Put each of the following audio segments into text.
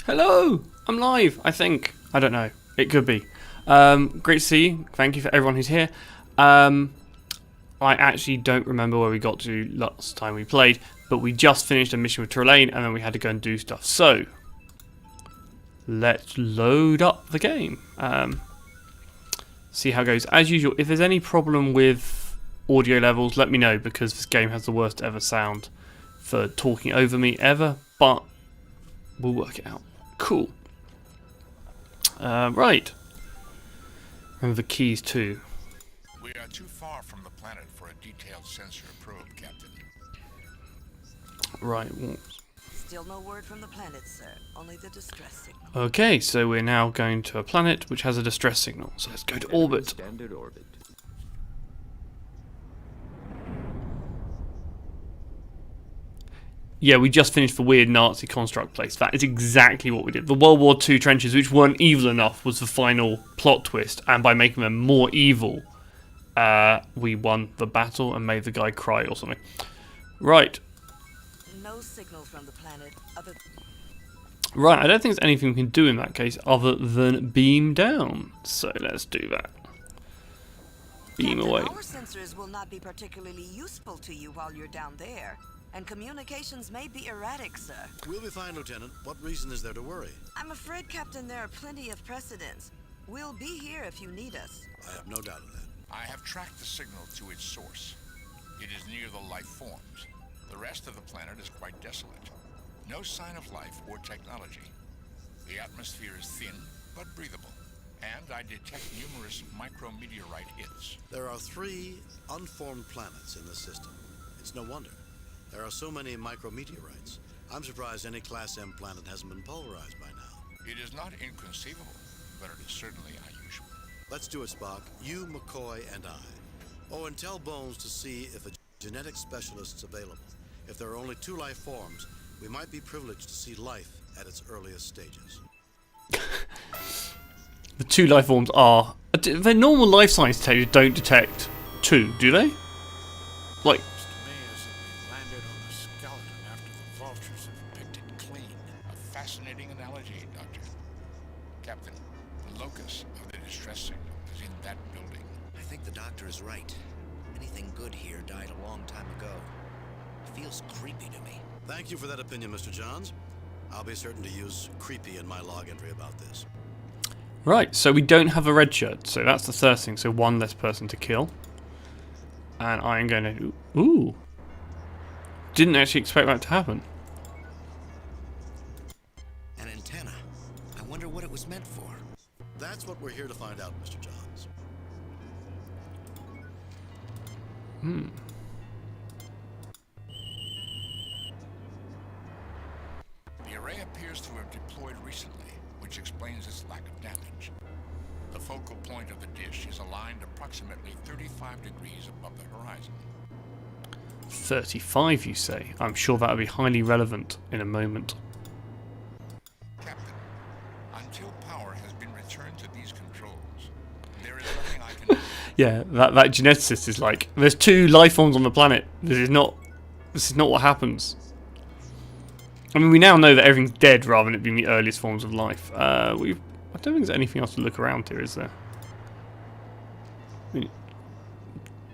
Hello! I'm live, I think. I don't know. It could be. Great to see you. Thank you for everyone who's here. I actually don't remember where we got to last time we played, but we just finished a mission with Trelane and then we had to go and do stuff. So, let's load up the game. See how it goes. As usual, if there's any problem with audio levels, let me know, because this game has the worst ever sound for talking over me ever, but we'll work it out. Cool. Right. Remember the keys too. We are too far from the planet for a detailed sensor probe, Captain. Right. Still no word from the planet, sir. Only the distress signal. Okay, so we're now going to a planet which has a distress signal. So let's go to orbit. Standard orbit. Yeah, we just finished the weird Nazi construct place. That is exactly what we did. The World War II trenches, which weren't evil enough, was the final plot twist. And by making them more evil, we won the battle and made the guy cry or something. Right. No signal from the planet other. Right, I don't think there's anything we can do in that case other than beam down. So let's do that. Beam Captain, away. Our sensors will not be particularly useful to you while you're down there. And communications may be erratic, sir. We'll be fine, Lieutenant. What reason is there to worry? I'm afraid, Captain, there are plenty of precedents. We'll be here if you need us. I have no doubt of that. I have tracked the signal to its source. It is near the life forms. The rest of the planet is quite desolate. No sign of life or technology. The atmosphere is thin, but breathable. And I detect numerous micrometeorite hits. There are 3 unformed planets in this system. It's no wonder. There are so many micrometeorites. I'm surprised any Class M planet hasn't been pulverized by now. It is not inconceivable, but it is certainly unusual. Let's do it, Spock. You, McCoy, and I. Oh, and tell Bones to see if a genetic specialist's available. If there are only 2 life forms, we might be privileged to see life at its earliest stages. The 2 life forms are... The normal life science detectors don't detect 2, do they? Like... Fascinating analogy, Doctor. Captain, the locus of the distress signal is in that building. I think the doctor is right. Anything good here died a long time ago. It feels creepy to me. Thank you for that opinion, Mr. Johns. I'll be certain to use creepy in my log entry about this. Right, so we don't have a red shirt, so that's the first thing. So 1 less person to kill. And I am going to... Ooh. Didn't actually expect that to happen. An antenna. I wonder what it was meant for. That's what we're here to find out, Mr. Johns. The array appears to have deployed recently, which explains its lack of damage. The focal point of the dish is aligned approximately 35 degrees above the horizon. 35, you say? I'm sure that will be highly relevant in a moment. Captain, until power has been returned to these controls, there is nothing I can do. Yeah, that geneticist is like, there's 2 life forms on the planet. This is not what happens. I mean, we now know that everything's dead rather than it being the earliest forms of life. I don't think there's anything else to look around here, is there? It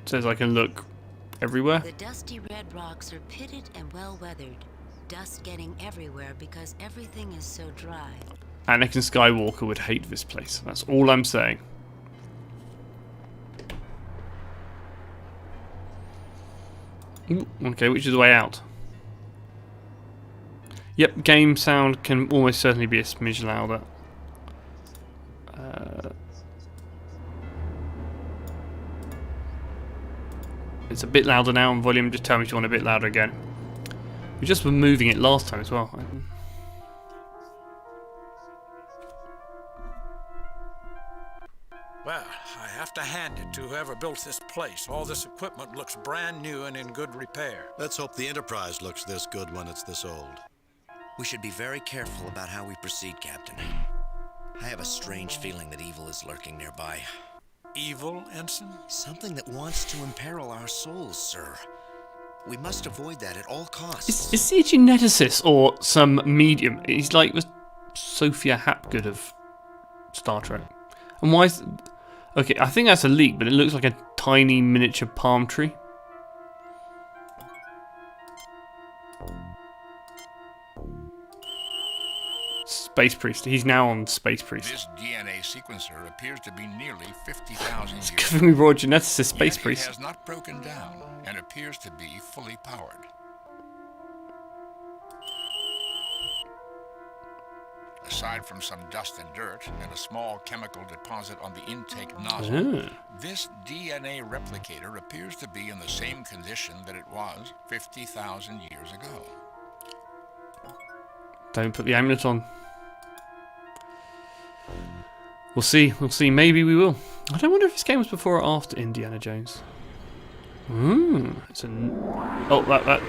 says I can look everywhere. The dusty red rocks are pitted and well weathered. Dust getting everywhere because everything is so dry. Anakin Skywalker would hate this place. That's all I'm saying. Ooh, okay, which is the way out? Yep, game sound can almost certainly be a smidge louder. It's a bit louder now on volume. Just tell me if you want a bit louder again. We just were moving it last time as well. Well, I have to hand it to whoever built this place. All this equipment looks brand new and in good repair. Let's hope the Enterprise looks this good when it's this old. We should be very careful about how we proceed, Captain. I have a strange feeling that evil is lurking nearby. Evil, Ensign? Something that wants to imperil our souls, sir. We must avoid that at all costs. Is he a geneticist or some medium? He's like Sophia Hapgood of Star Trek. And why is... Okay, I think that's a leek, but it looks like a tiny miniature palm tree. Space Priest. He's now on Space Priest. This DNA sequencer appears to be nearly 50,000 years Because we brought a geneticist Space Yet Priest. It has not broken down and appears to be fully powered. Aside from some dust and dirt and a small chemical deposit on the intake nozzle, this DNA replicator appears to be in the same condition that it was 50,000 years ago. Don't put the amulet on. We'll see. We'll see. Maybe we will. I don't wonder if this game was before or after Indiana Jones. It's a... Oh,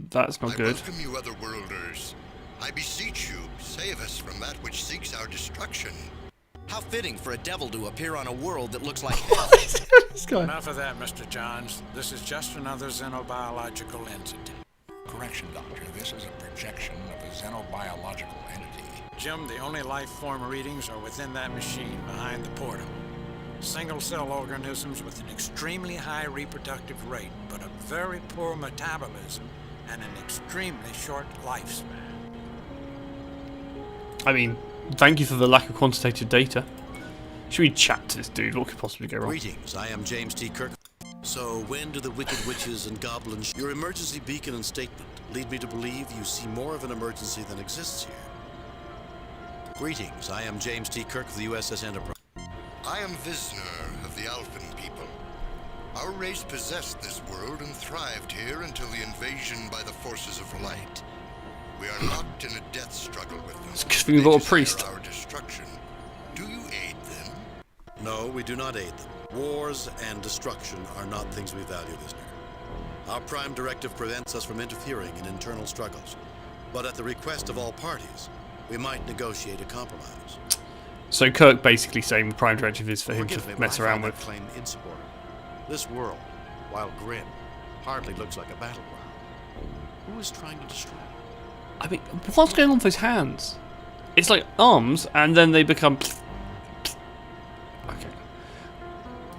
that's not good. I welcome you, otherworlders. I beseech you, save us from that which seeks our destruction. How fitting for a devil to appear on a world that looks like hell. This guy. Enough of that, Mr. Johns. This is just another xenobiological entity. Correction, Doctor. This is a projection of a xenobiological entity. Jim, the only life form readings are within that machine behind the portal. Single-cell organisms with an extremely high reproductive rate, but a very poor metabolism and an extremely short lifespan. I mean, thank you for the lack of quantitative data. Should we chat to this dude? What could possibly go wrong? Greetings, I am James T. Kirk. So, when do the wicked witches and goblins... Your emergency beacon and statement lead me to believe you see more of an emergency than exists here. Greetings, I am James T. Kirk of the USS Enterprise. I am Visner of the Alphen people. Our race possessed this world and thrived here until the invasion by the forces of light. We are locked in a death struggle with them. It's because we got a priest. Our destruction. Do you aid them? No, we do not aid them. Wars and destruction are not things we value, Visner. Our prime directive prevents us from interfering in internal struggles. But at the request of all parties, we might negotiate a compromise. So Kirk basically saying the prime directive is for him Forgive me, to but mess I around find with. that claim insupportable. This world, while grim, hardly looks like a battleground. Who is trying to destroy it? I mean, what's going on with those hands? It's like arms, and then they become... Okay.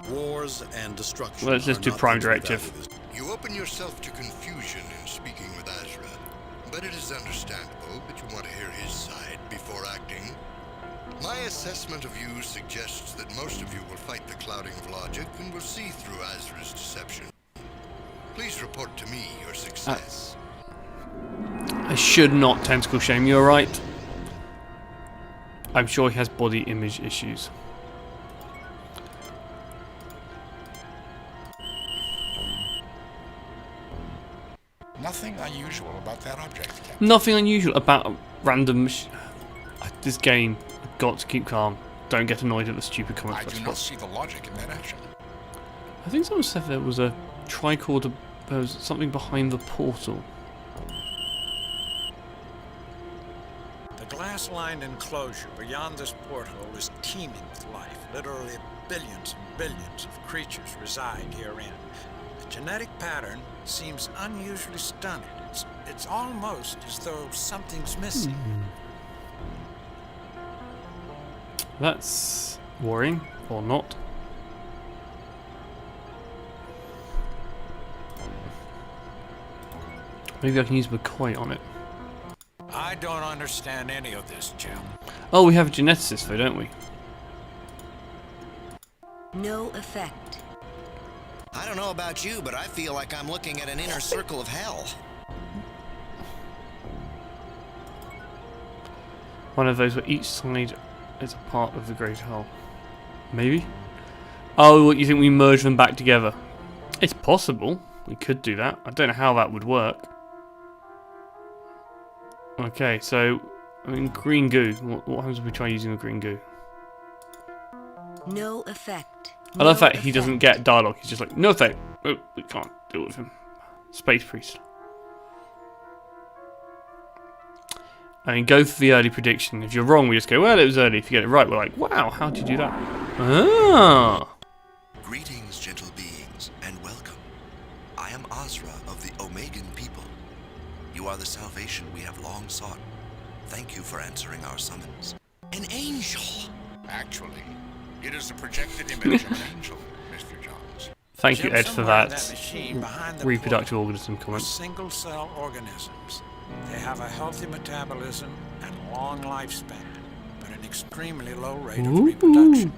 Wars and destruction. Well, let's just are do not prime things we directive. value, Visner. You open yourself to confusion in speaking with Azra, but it is understandable that you want to hear his side before acting. My assessment of you suggests that most of you will fight the clouding of logic and will see through Azra's deception. Please report to me your success. I should not tentacle shame you, alright? I'm sure he has body image issues. Nothing unusual about that object, Captain. Nothing unusual about a random this game. I've got to keep calm. Don't get annoyed at the stupid comments. I do not see the logic in that action. I think someone said there was a tricorder. There was something behind the portal. The glass-lined enclosure beyond this portal is teeming with life. Literally billions and billions of creatures reside herein. The genetic pattern seems unusually stunted. It's almost as though something's missing. That's worrying, or not. Maybe I can use McCoy on it. I don't understand any of this, Jim. Oh, we have a geneticist though, don't we? No effect. I don't know about you, but I feel like I'm looking at an inner circle of hell. One of those where each side is a part of the Great Hull. Maybe? Oh, what, you think we merge them back together? It's possible. We could do that. I don't know how that would work. Okay, so, I mean, green goo. What happens if we try using the green goo? No effect. I love No that he doesn't get dialogue. He's just like, no effect. Oh, we can't deal with him. Space Priest. I mean, go for the early prediction. If you're wrong, we just go, well, it was early. If you get it right, we're like, wow, how'd you do that? Ah. Greetings, gentle beings, and welcome. I am Azra of the Omegan people. You are the salvation we have long sought. Thank you for answering our summons. An angel! Actually, it is the projected image of an angel, Mr. Johns. Thank you, Jim, Ed, for somewhere in that machine behind the reproductive portal organism are comment. single-cell organisms. They have a healthy metabolism and long lifespan, but an extremely low rate of reproduction.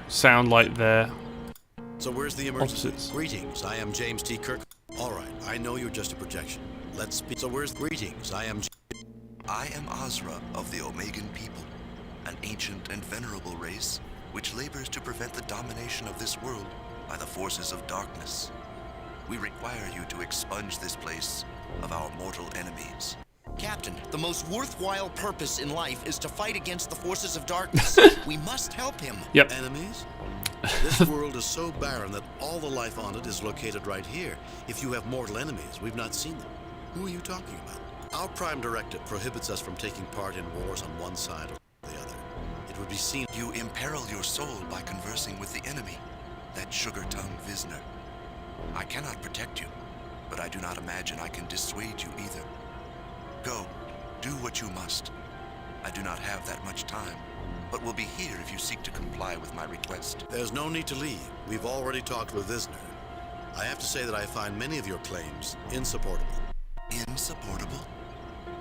Sound like they're So where's the emergency? opposites. Greetings, I am James T. Kirk. Alright, I know you're just a projection. Let's speak. So where's greetings? I am Azra of the Omegan people, an ancient and venerable race which labors to prevent the domination of this world by the forces of darkness. We require you to expunge this place of our mortal enemies. Captain, the most worthwhile purpose in life is to fight against the forces of darkness. We must help him. Yep. enemies? This world is so barren that all the life on it is located right here. If you have mortal enemies, we've not seen them. Who are you talking about? Our prime directive prohibits us from taking part in wars on one side or the other. It would be seen. You imperil your soul by conversing with the enemy, that sugar-tongued Visner. I cannot protect you, but I do not imagine I can dissuade you either. Go, do what you must. I do not have that much time, but will be here if you seek to comply with my request. There's no need to leave. We've already talked with Visner. I have to say that I find many of your claims insupportable. Insupportable?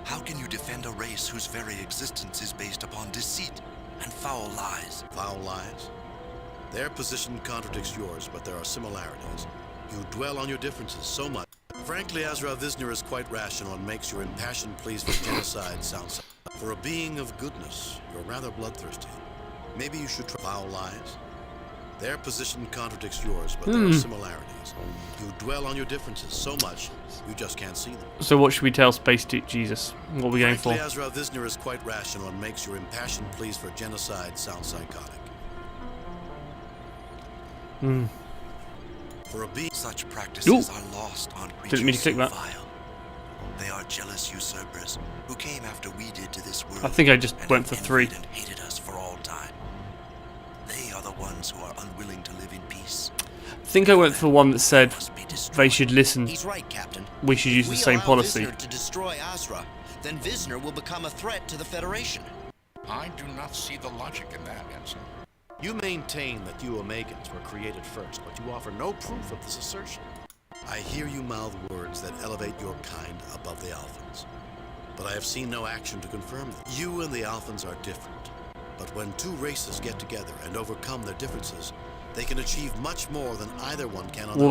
How can you defend a race whose very existence is based upon deceit and foul lies? Foul lies? Their position contradicts yours, but there are similarities. You dwell on your differences so much. Frankly, Azra Visner is quite rational and makes your impassioned pleas for genocide sound. For a being of goodness, you're rather bloodthirsty. Maybe you should try foul lies? Their position contradicts yours, but there are similarities. You dwell on your differences so much, you just can't see them. So what should we tell Space Jesus? What are we going for? Frankly, Azra Visner is quite rational and makes your impassioned pleas for genocide sound psychotic. For a being... Such practices are lost on Didn't mean creatures to click so that. vile. They are jealous usurpers who came after we did to this world. I think I just and went have for 3. envied and hated us for all time. They are the ones who are unwilling to live in peace. I think I went for one that said Must be destroyed. they should listen. He's right, Captain. We should use If the we same allow policy. Visner to destroy Azra, then Visner will become a threat to the Federation. I do not see the logic in that, Ensign. You maintain that you Omegans were created first, but you offer no proof of this assertion. I hear you mouth words that elevate your kind above the Alphans, but I have seen no action to confirm them. You and the Alphans are different, but when two races get together and overcome their differences, they can achieve much more than either one can on Well,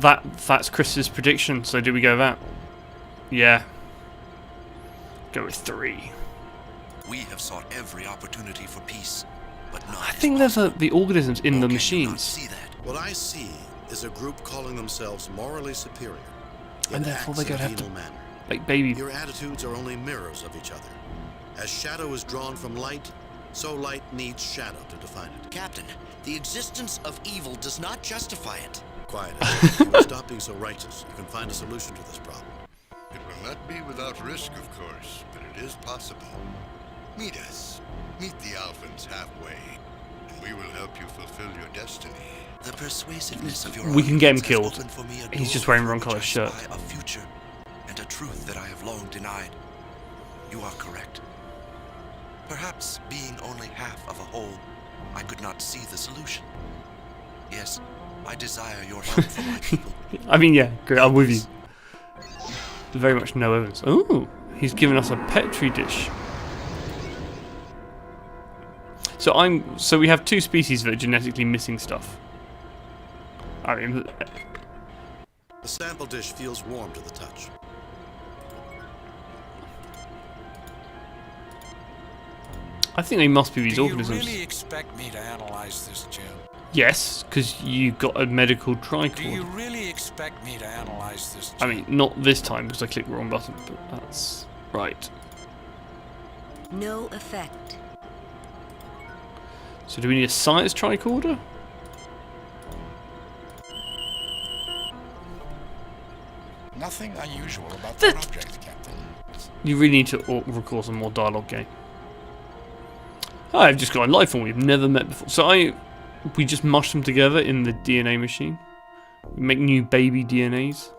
their own. that's Chris's prediction. So do we go with that? Yeah. Go with 3. We have sought every opportunity for peace, but none I is think there's possible. the organisms in Or the can you not machines, see that? What I see is a group calling themselves morally superior, and yet therefore acts they're in gonna a have to venal manner. like baby. Your attitudes are only mirrors of each other. As shadow is drawn from light, so light needs shadow to define it. Captain, the existence of evil does not justify it. Quiet. If you will stop being so righteous, you can find a solution to this problem. It will not be without risk, of course, but it is possible. Meet us. Meet the Alphans halfway, and we will help you fulfill your destiny. The persuasiveness of your We can get him arguments has killed. opened for me a He's door just wearing through wrong which colour I shirt. spy a future and a truth that I have long denied. You are correct. Perhaps being only half of a whole, I could not see the solution. Yes, I desire your help for my people. I mean, yeah, great. I'm with you. Very much no evidence. Oh, he's given us a petri dish. So we have 2 species that are genetically missing stuff. I mean, The sample dish feels warm to the touch. I think they must be these Do you organisms. really expect me to analyze this, Jim? Yes, because you got a medical Do you tricord. really expect me to analyze this, I Jim? mean, not this time because I clicked the wrong button, but that's right. No effect. So do we need a science tricorder? Nothing unusual about That- that object, Captain. You really need to record some more dialogue game. I've just got a life form we've never met before. So we just mush them together in the DNA machine. We make new baby DNAs.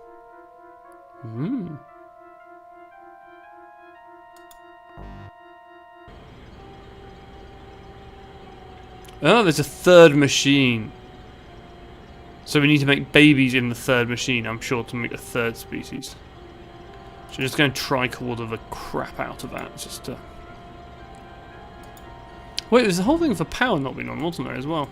Oh, there's a third machine. So we need to make babies in the third machine, I'm sure, to make a third species. So just going to tricorder the crap out of that, just to... Wait, there's a whole thing for power not being on, wasn't there, as well?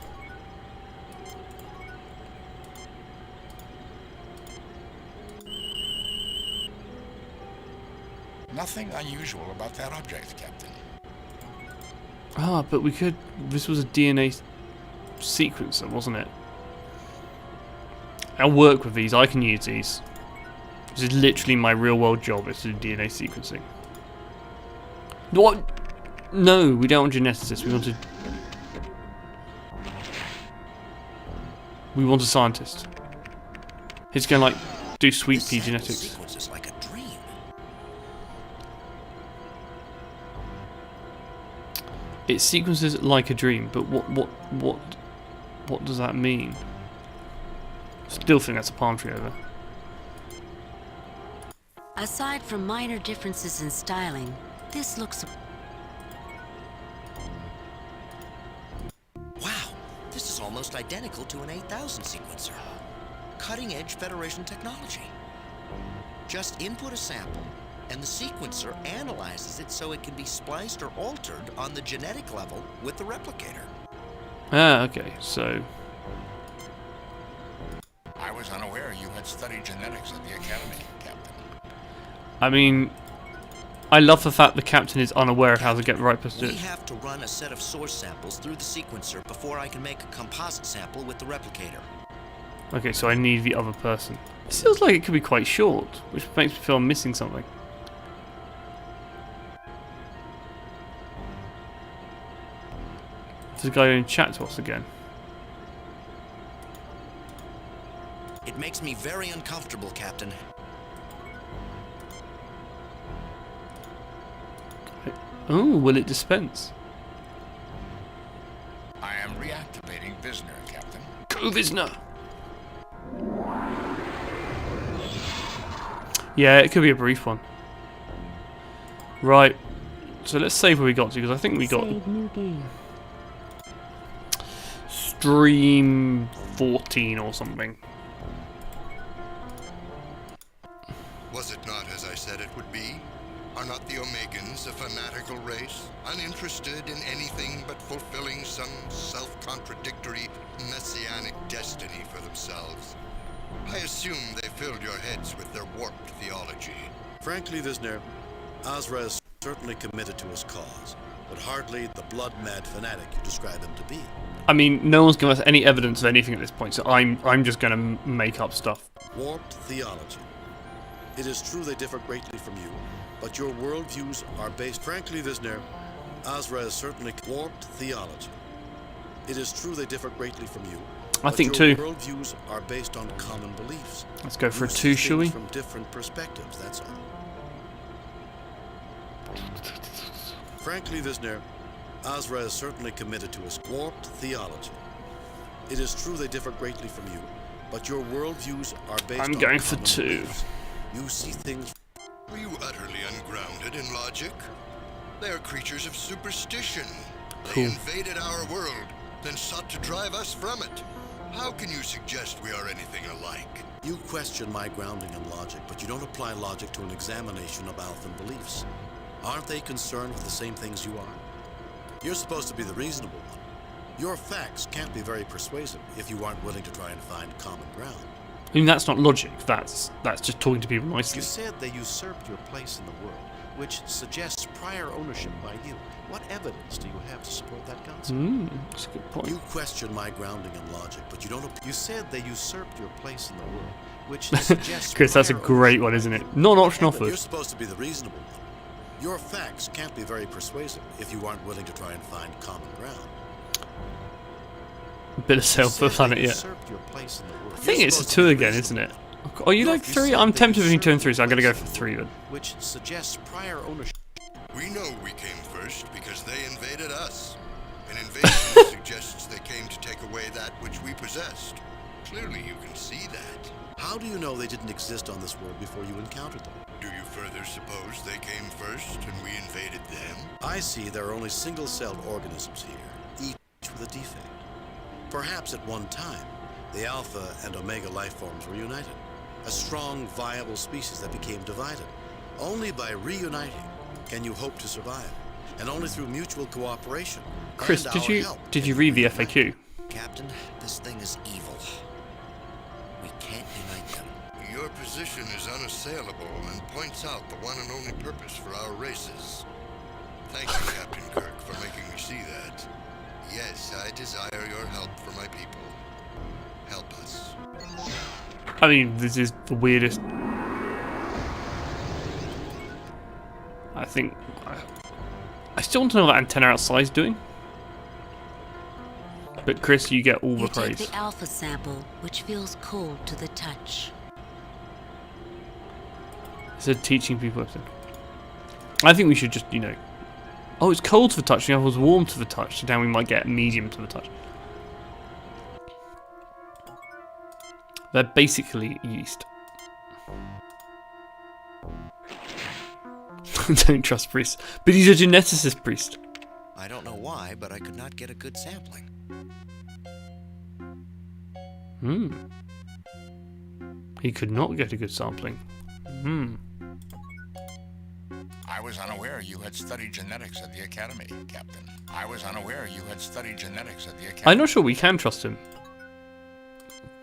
Nothing unusual about that object, Captain. Ah, but we could... This was a DNA sequencer, wasn't it? I'll work with these. I can use these. This is literally my real-world job, is to do DNA sequencing. What? No, we don't want geneticists. We want a scientist. He's going to, like, do sweet pea genetics. Sequences like a dream. It sequences like a dream, but what does that mean? Still think that's a palm tree over. Aside from minor differences in styling, this looks... Wow, this is almost identical to an 8000 sequencer. Cutting-edge Federation technology. Just input a sample, and the sequencer analyzes it so it can be spliced or altered on the genetic level with the replicator. Ah, okay, so... I was unaware you had studied genetics at the Academy, Captain. I mean, I love the fact the captain is unaware of how to get the right person to do We it. have to run a set of source samples through the sequencer before I can make a composite sample with the replicator. Okay, so I need the other person. It feels like it could be quite short, which makes me feel I'm missing something. There's a guy going to chat to us again. It makes me very uncomfortable, Captain. Oh, will it dispense? I am reactivating Visner, Captain. Go, Visner! Yeah, it could be a brief one. Right. So let's save where we got to, because I think we got... New game. Stream 14 or something. Was it not as I said it would be? Are not the Omegans a fanatical race, uninterested in anything but fulfilling some self-contradictory messianic destiny for themselves? I assume they filled your heads with their warped theology. Frankly, Visner, Azra is certainly committed to his cause, but hardly the blood-mad fanatic you describe him to be. I mean, no one's given us any evidence of anything at this point, so I'm just going to make up stuff. Warped theology. It is true they differ greatly from you, but your worldviews are based... Frankly, Visner, Azra is certainly warped theology. It is true they differ greatly from you, I think your 2. worldviews are based on common beliefs. Let's go for a You 2, see shall we? things from different perspectives, that's all. Frankly, Visner, Azra is certainly committed to his warped theology. It is true they differ greatly from you, but your worldviews are based on going for common 2. beliefs. You see things... Are you utterly ungrounded in logic? They are creatures of superstition. They Cool. invaded our world, then sought to drive us from it. How can you suggest we are anything alike? You question my grounding in logic, but you don't apply logic to an examination of Alphan beliefs. Aren't they concerned with the same things you are? You're supposed to be the reasonable one. Your facts can't be very persuasive if you aren't willing to try and find common ground. I mean, that's not logic. That's just talking to people nicely. You said they usurped your place in the world, which suggests prior ownership by you. What evidence do you have to support that concept? That's a good point. You question my grounding in logic, but you don't... You said they usurped your place in the world, which suggests... Chris, that's a prior great ownership one, by isn't it? you. Not an option But offered. You're supposed to be the reasonable one. Your facts can't be very persuasive if you aren't willing to try and find common ground. Bit of sale for the planet, yeah. I think it's a 2 again, isn't it? Are you like 3? I'm tempted between 2 and 3, so I'm going to go for 3 then. Which suggests prior ownership. We know we came first because they invaded us. An invasion suggests they came to take away that which we possessed. Clearly you can see that. How do you know they didn't exist on this world before you encountered them? Do you further suppose they came first and we invaded them? I see there are only single-celled organisms here, each with a defect. Perhaps at one time, the Alpha and Omega life forms were united. A strong, viable species that became divided. Only by reuniting can you hope to survive. And only through mutual cooperation. Chris, and did our you help did can you we read the reunite. FAQ? Captain, this thing is evil. We can't unite them. Your position is unassailable and points out the one and only purpose for our races. Thank you, Captain Kirk, for making me see that. Yes, I desire your help for my people. Help us. I mean, this is the weirdest. I think. I still want to know what that antenna outside is doing. But Chris, you get all the You take praise. the alpha sample, which feels cold to the touch. It said teaching people everything. I think we should just, you know. Oh, it's cold to the touch. The other was warm to the touch. So now we might get medium to the touch. They're basically yeast. Don't trust priests. But he's a geneticist priest. I don't know why, but I could not get a good sampling. He could not get a good sampling. I was unaware you had studied genetics at the Academy, Captain. I was unaware you had studied genetics at the Academy. I'm not sure we can trust him.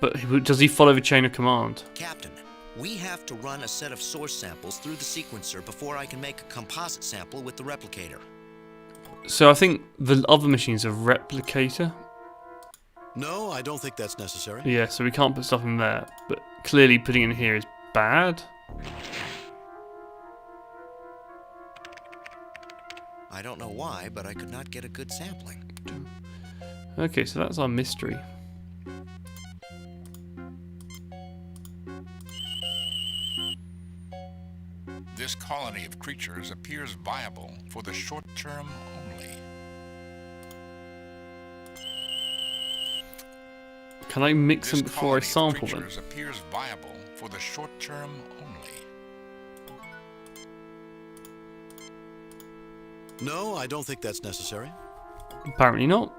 But does he follow the chain of command? Captain, we have to run a set of source samples through the sequencer before I can make a composite sample with the replicator. So I think the other machine's a replicator. No, I don't think that's necessary. Yeah, so we can't put stuff in there. But clearly putting it in here is bad. I don't know why, but I could not get a good sampling. Okay, so that's our mystery. This colony of creatures appears viable for the short term only. Can I mix them This before I colony of sample them? creatures appears viable for the short term only. No, I don't think that's necessary. Apparently not.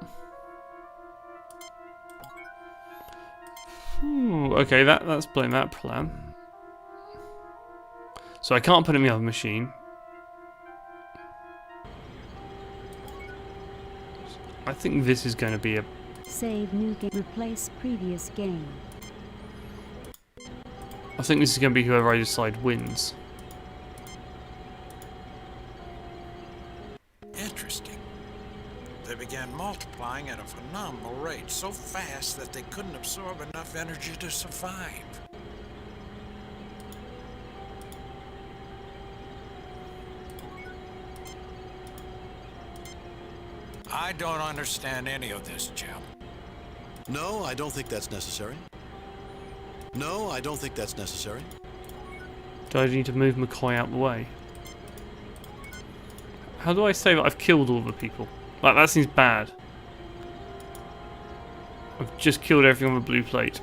Okay, that's playing that plan. So I can't put it in the other machine. I think this is going to be a... Save new game. Replace previous game. I think this is going to be whoever I decide wins. Interesting. They began multiplying at a phenomenal rate, so fast that they couldn't absorb enough energy to survive. I don't understand any of this, Jim. No, I don't think that's necessary. No, I don't think that's necessary. Do I need to move McCoy out the way? How do I say that I've killed all the people? Like, that seems bad. I've just killed everything on the blue plate.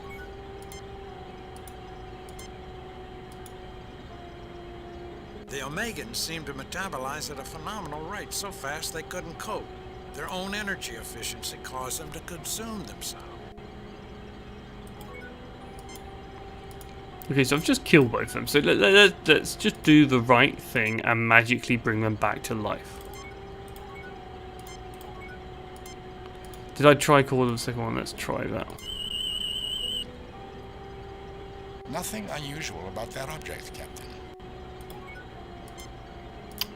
The Omegans seem to metabolize at a phenomenal rate, so fast they couldn't cope. Their own energy efficiency caused them to consume themselves. Okay, so I've just killed both of them. So let's just do the right thing and magically bring them back to life. Did I try call the second one? Let's try that. Nothing unusual about that object, Captain.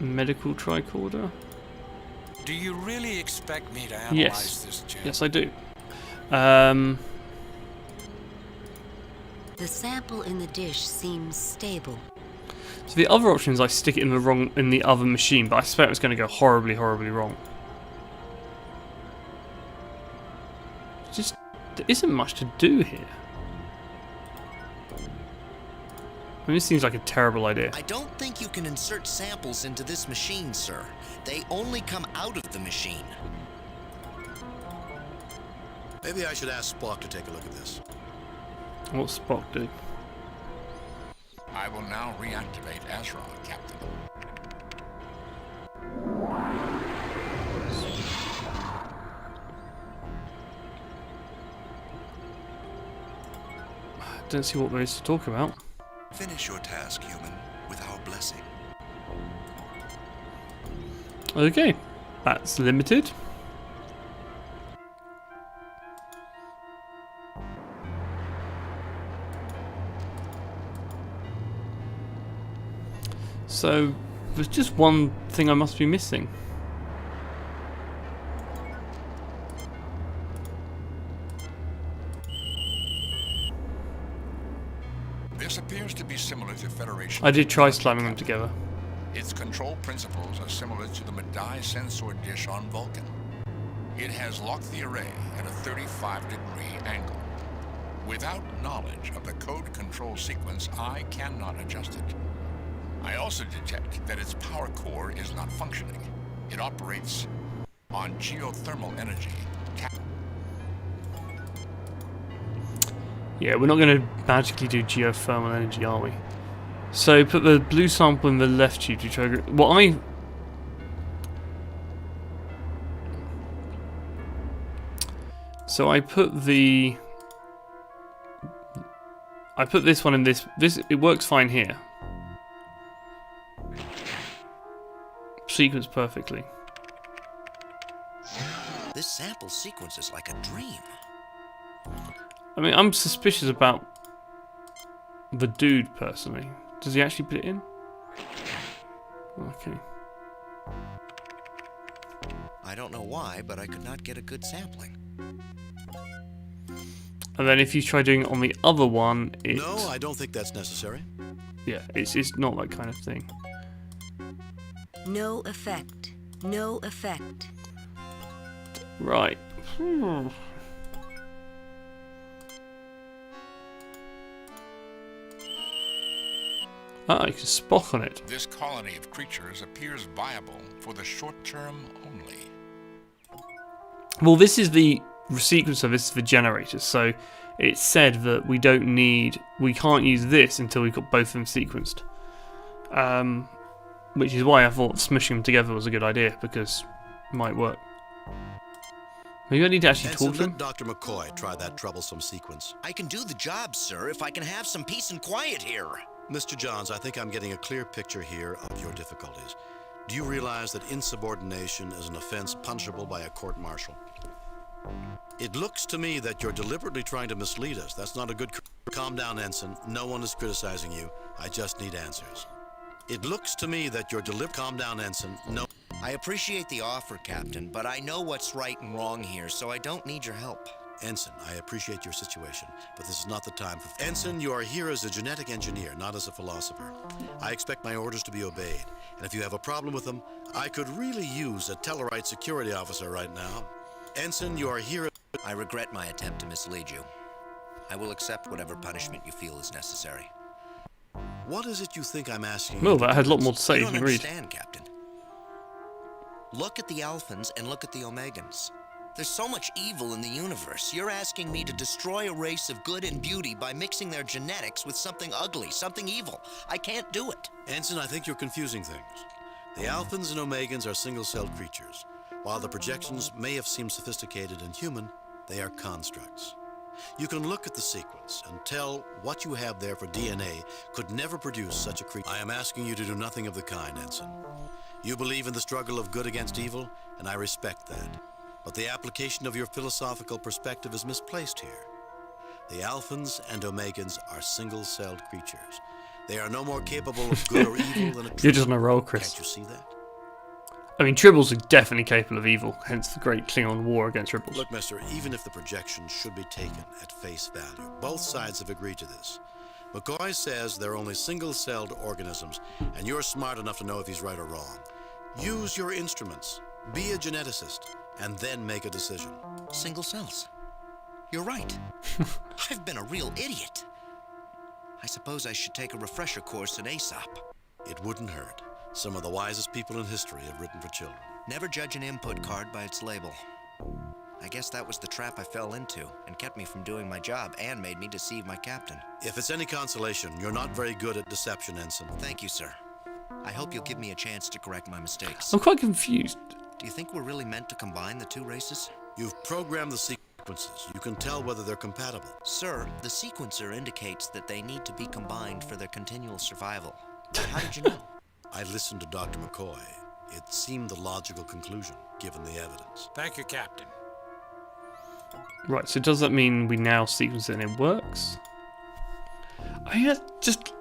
Medical tricorder? Do you really expect me to analyze Yes. this, Jim? Yes, I do. The sample in the dish seems stable. So the other option is I stick it in the other machine, but I suspect it's going to go horribly, horribly wrong. Just there isn't much to do here. I mean, this seems like a terrible idea. I don't think you can insert samples into this machine, sir. They only come out of the machine. Maybe I should ask Spock to take a look at this. What's Spock do? I will now reactivate Azra, Captain. don't see what there is to talk about. Finish your task, human, with our blessing. Okay, that's limited. So, there's just one thing I must be missing. This appears to be similar to Federation. I did try slamming them together. Its control principles are similar to the Medaille sensor dish on Vulcan. It has locked the array at a 35-degree angle. Without knowledge of the code control sequence, I cannot adjust it. I also detect that its power core is not functioning. It operates on geothermal energy. Yeah, we're not going to magically do geothermal energy, are we? So put the blue sample in the left tube to trigger. So I put this one in this. It works fine here. Sequence perfectly. This sample sequence is like a dream. I mean, I'm suspicious about the dude personally. Does he actually put it in? Okay. I don't know why, but I could not get a good sampling. And then if you try doing it on the other one, it... No, I don't think that's necessary. Yeah, it's not that kind of thing. No effect. No effect. Right. Ah, you can Spock on it. This colony of creatures appears viable for the short term only. Well, this is the sequencer, this is the generator, so it said that we can't use this until we've got both of them sequenced. Which is why I thought smushing them together was a good idea, because it might work. Maybe I need to actually talk to him. Let Dr. McCoy try that troublesome sequence. I can do the job, sir, if I can have some peace and quiet here. Mr. Johns, I think I'm getting a clear picture here of your difficulties. Do you realize that insubordination is an offense punishable by a court-martial? It looks to me that you're deliberately trying to mislead us. That's not a good... Calm down, Ensign. No one is criticizing you. I just need answers. It looks to me that you're Calm down, Ensign. No... I appreciate the offer, Captain, but I know what's right and wrong here, so I don't need your help. Ensign, I appreciate your situation, but this is not the time for... Ensign, you are here as a genetic engineer, not as a philosopher. I expect my orders to be obeyed, and if you have a problem with them, I could really use a Tellarite security officer right now. Ensign, you are here... I regret my attempt to mislead you. I will accept whatever punishment you feel is necessary. What is it you think I'm asking? Well, that had a lot more to say. You You don't can read. understand, Captain. Look at the Alphans and look at the Omegans. There's so much evil in the universe. You're asking me to destroy a race of good and beauty by mixing their genetics with something ugly, something evil. I can't do it. Ensign, I think you're confusing things. The Alphans and Omegans are single-celled creatures. While the projections may have seemed sophisticated and human, they are constructs. You can look at the sequence and tell what you have there for DNA could never produce such a creature. I am asking you to do nothing of the kind, Ensign. You believe in the struggle of good against evil, and I respect that. But the application of your philosophical perspective is misplaced here. The Alphans and Omegans are single-celled creatures. They are no more capable of good or evil than a Tribble. You're just on a roll, Chris. Can't you see that? I mean, Tribbles are definitely capable of evil, hence the great Klingon war against Tribbles. Look, mister, even if the projections should be taken at face value, both sides have agreed to this. McCoy says they're only single-celled organisms, and you're smart enough to know if he's right or wrong. Use your instruments, be a geneticist, and then make a decision. Single cells. You're right. I've been a real idiot. I suppose I should take a refresher course in Aesop. It wouldn't hurt. Some of the wisest people in history have written for children. Never judge an input card by its label. I guess that was the trap I fell into, and kept me from doing my job, and made me deceive my captain. If it's any consolation, you're not very good at deception, Ensign. Thank you, sir. I hope you'll give me a chance to correct my mistakes. I'm quite confused. Do you think we're really meant to combine the two races? You've programmed the sequence. sequences. You can tell whether they're compatible. Sir, the sequencer indicates that they need to be combined for their continual survival. How did you know? I listened to Dr. McCoy. It seemed the logical conclusion, given the evidence. Thank you, Captain. Right, so does that mean we now sequence it and it works? I mean, that's just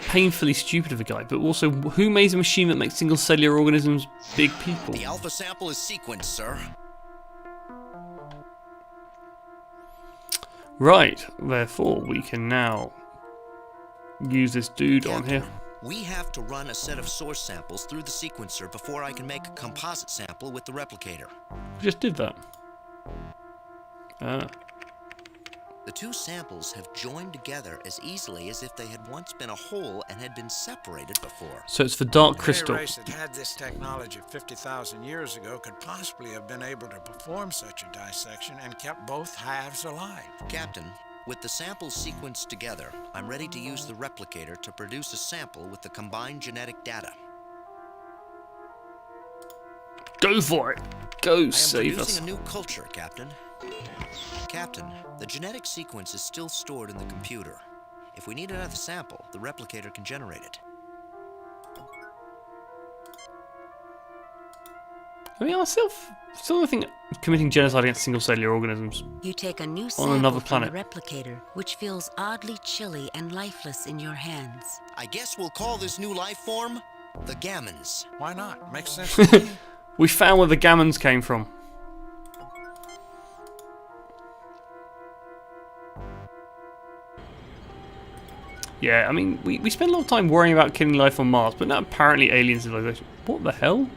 painfully stupid of a guy, but also, who made a machine that makes single-cellular organisms big people? The alpha sample is sequenced, sir. Right, therefore, we can now use this dude on Captain, here. we have to run a set of source samples through the sequencer before I can make a composite sample with the replicator. We just did that. Ah. The two samples have joined together as easily as if they had once been a whole and had been separated before. So it's the dark Any crystal. race that had this technology 50,000 years ago could possibly have been able to perform such a dissection and kept both halves alive. Captain, with the samples sequenced together, I'm ready to use the replicator to produce a sample with the combined genetic data. Go for it! Go I am save us. producing a new culture, Captain. Captain, the genetic sequence is still stored in the computer. If we need another sample, the replicator can generate it. I mean, I still think committing genocide against single-cellular organisms You take a new on sample another from planet. the replicator, which feels oddly chilly and lifeless in your hands. I guess we'll call this new life form the Gammons. Why not? Makes sense to me. We found where the gammons came from. Yeah, I mean, we spend a lot of time worrying about killing life on Mars, but now apparently alien civilization. What the hell?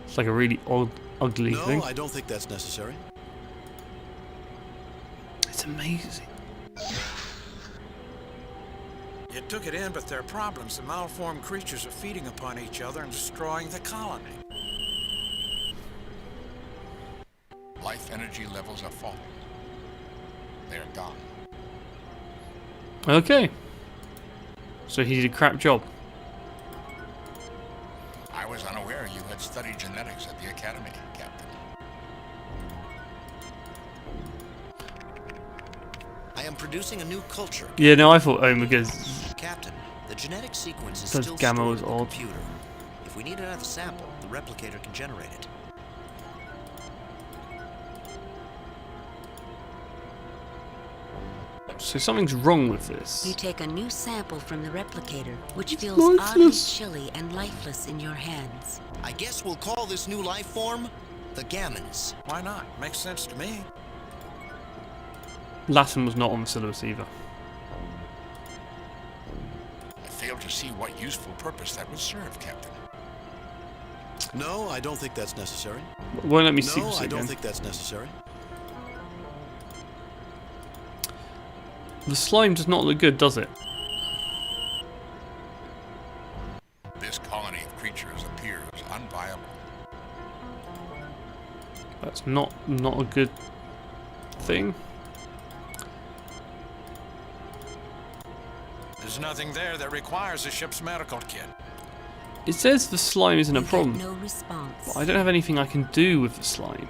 It's like a really odd, ugly thing. No, I don't think that's necessary. It's amazing. You took it in, but there are problems. The malformed creatures are feeding upon each other and destroying the colony. Life energy levels are falling. They're gone. Okay. So he did a crap job. I was unaware you had studied genetics at the Academy, Captain. I am producing a new culture. Yeah, no, I thought because Captain, the genetic sequence is Because still gamma stored was in the odd. computer. If we need another sample, the replicator can generate it. so something's wrong with You this. take a new sample from the replicator, which It's feels oddly lifeless. chilly and lifeless in your hands. I guess we'll call this new life form the Gammons. Why not? Makes sense to me. Latin was not on the syllabus either. I fail to see what useful purpose that would serve, Captain. No, I don't think that's necessary. Won't let me No, sequence I it don't again. think that's necessary. The slime does not look good, does it? This colony of creatures appears unviable. That's not a good thing. There's nothing there that requires a ship's medical kit. It says the slime isn't a You get problem. no response. But I don't have anything I can do with the slime.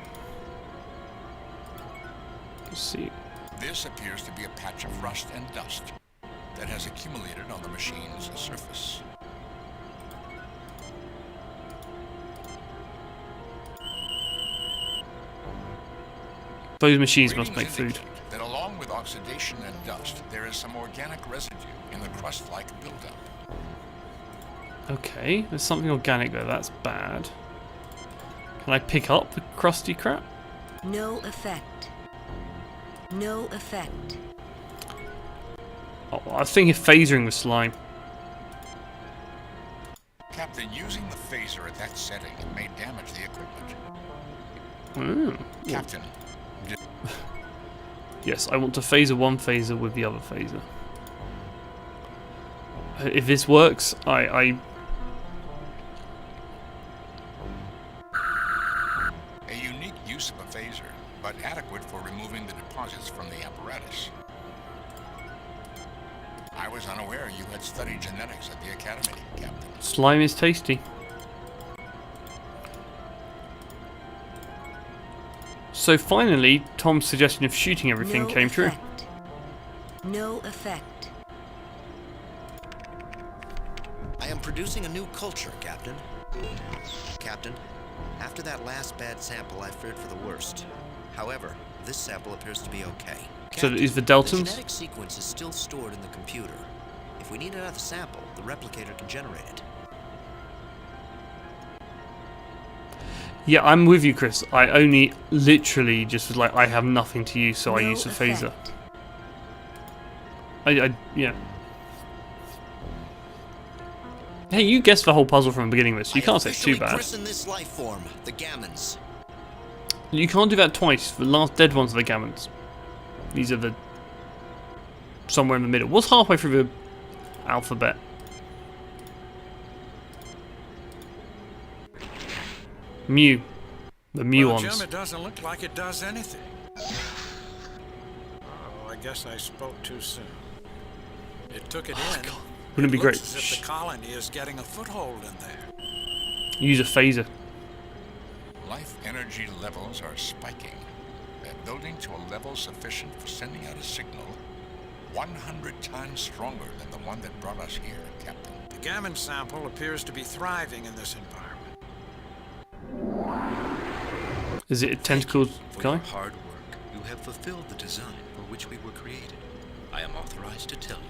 Let's see. This appears to be a patch of rust and dust that has accumulated on the machine's surface. Those machines must Readings make food. indicate that along with oxidation and dust, there is some organic residue in the crust-like buildup. Okay, there's something organic there. That's bad. Can I pick up the crusty crap? No effect. No effect. Oh, I think if phasering the slime. Captain, using the phaser at that setting may damage the equipment. Captain, Yes, I want to phaser one phaser with the other phaser. If this works, I a unique use of a phaser, but adequate for removing the deposits from the apparatus. I was unaware you had studied genetics at the Academy, Captain. slime is tasty. So finally, Tom's suggestion of shooting everything came true. No effect. I am producing a new culture, Captain. Captain, after that last bad sample, I feared for the worst. However, this sample appears to be okay. So Captain, is the Deltans? the genetic sequence is still stored in the computer. If we need another sample, the replicator can generate it. Yeah, I'm with you, Chris. I only literally just was like, I have nothing to use, so I No used a phaser. effect. Yeah. Hey, you guessed the whole puzzle from the beginning of this. You can't say it's too bad. Christen this life form, the Gammons. You can't do that twice. The last dead ones are the Gammons. These are the somewhere in the middle. What's halfway through the alphabet? Mu. The Well, muons. Jim, it doesn't look like it does anything. Oh, I guess I spoke too soon. It took it in. Wouldn't it be great? Looks as if the colony is getting a foothold in there. Use a phaser. Life energy levels are spiking. They're building to a level sufficient for sending out a signal 100 times stronger than the one that brought us here, Captain. The Gammon sample appears to be thriving in this environment. Is it a tentacles For guy? your hard work, you have fulfilled the design for which we were created. I am authorized to tell you.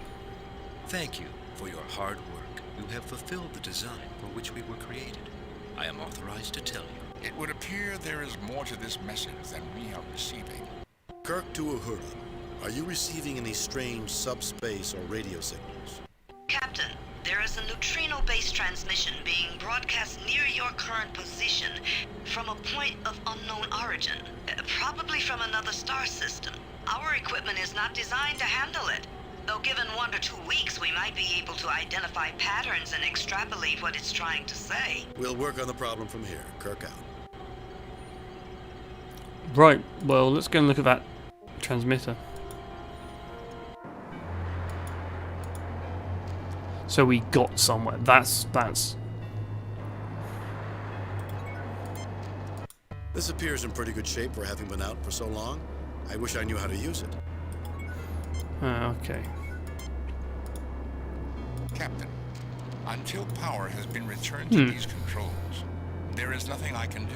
Thank you for your hard work. You have fulfilled the design for which we were created. I am authorized to tell you. It would appear there is more to this message than we are receiving. Kirk to Uhura, are you receiving any strange subspace or radio signals? Captain, there is a neutrino-based transmission being broadcast near your current position from a point of unknown origin, probably from another star system. Our equipment is not designed to handle it. Though given 1 or 2 weeks, we might be able to identify patterns and extrapolate what it's trying to say. We'll work on the problem from here. Kirk out. Right, well, let's go and look at that transmitter. So we got somewhere. That's... This appears in pretty good shape for having been out for so long. I wish I knew how to use it. Okay. Captain, until power has been returned to these controls, there is nothing I can do.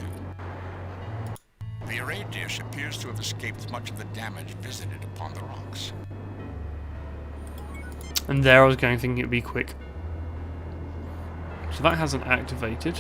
The array dish appears to have escaped much of the damage visited upon the rocks. And there I was going thinking it'd be quick. So that hasn't activated.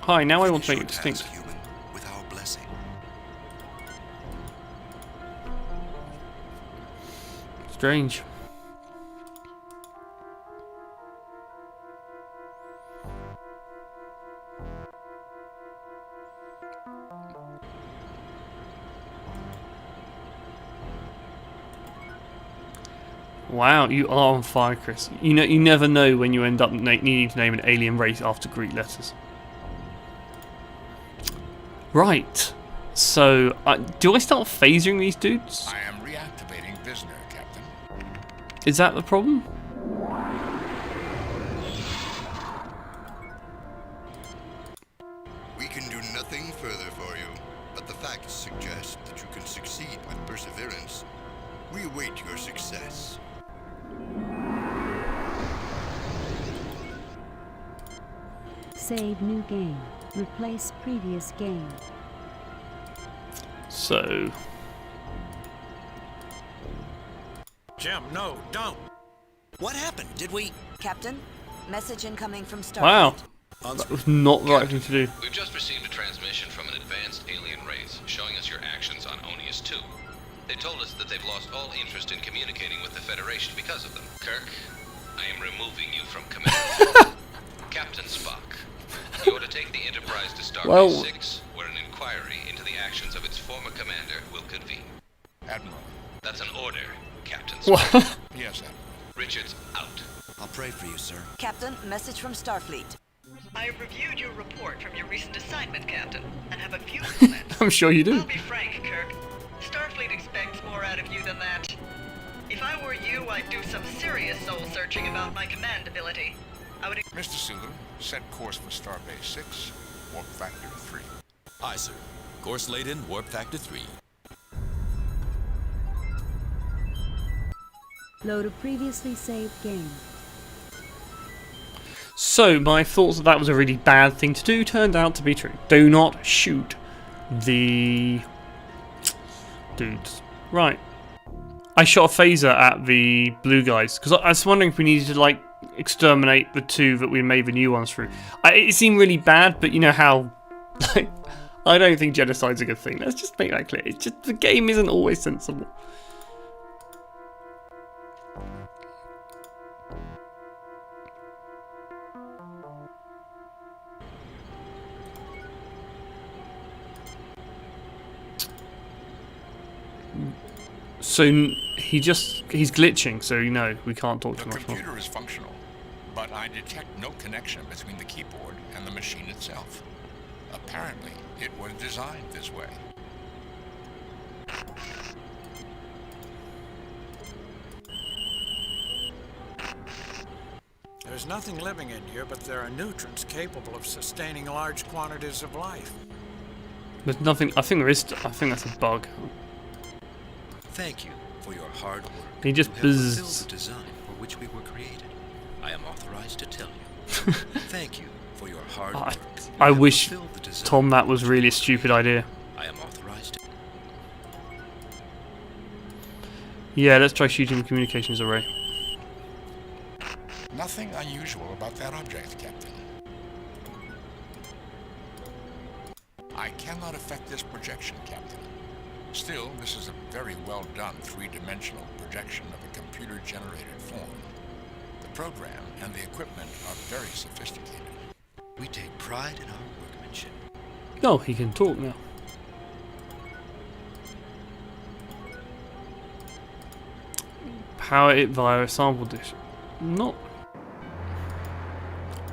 Hi, now I want to make it Finish your distinct. task, human, with our blessing. Strange. Wow, you are on fire, Chris. You know, you never know when you end up needing to name an alien race after Greek letters. Right. So, do I start phasing these dudes? I am reactivating Visner, Captain. Is that the problem? We can do nothing further for you, but the facts suggest that you can succeed with perseverance. We await your success. Save new game. Replace previous game. So, Jim, no, don't. What happened? Did we... Captain, message incoming from Starfleet. wow. That was not the right thing to do. We've just received a transmission from an advanced alien race showing us your actions on Onius 2. They told us that they've lost all interest in communicating with the Federation because of them. Kirk, I am removing you from command. Captain Spock, you are to take the Enterprise to Starbase Well- 6, where an inquiry into the actions of its former commander will convene. Admiral. That's an order, Captain Spock. What? Yes, Admiral. Richards out. I'll pray for you, sir. Captain, message from Starfleet. I've reviewed your report from your recent assignment, Captain, and have a few comments. I'm sure you do. I'll be frank, Kirk. Starfleet expects more out of you than that. If I were you, I'd do some serious soul-searching about my command ability. I would... Mr. Sulu, set course for Starbase 6, warp factor 3. Aye, sir. Course laid in, warp factor 3. Load a previously saved game. So, my thoughts that was a really bad thing to do turned out to be true. Do not shoot the dudes. Right. I shot a phaser at the blue guys, because I was wondering if we needed to, like, exterminate the two that we made the new ones through. It seemed really bad, but you know how... Like, I don't think genocide's a good thing. Let's just make that clear. It's just, the game isn't always sensible. So he's glitching, so you know we can't talk too much more. The computer is functional, but I detect no connection between the keyboard and the machine itself. Apparently, it was designed this way. There's nothing living in here, but there are nutrients capable of sustaining large quantities of life. There's nothing. I think there is. I think that's a bug. Thank you for your hard work. He just You have fulfilled buzzed. the design for which we were created. I am authorized to tell you. Thank you for your hard work. You I have wish, fulfilled the design Tom, that for was which really we a were stupid created. idea. I am authorized to... Yeah, let's try shooting the communications array. Nothing unusual about that object, Captain. I cannot affect this projection, Captain. Still, this is a very well done three-dimensional projection of a computer-generated form. The program and the equipment are very sophisticated. We take pride in our workmanship. Oh, he can talk now. Power it via a sample dish. Not.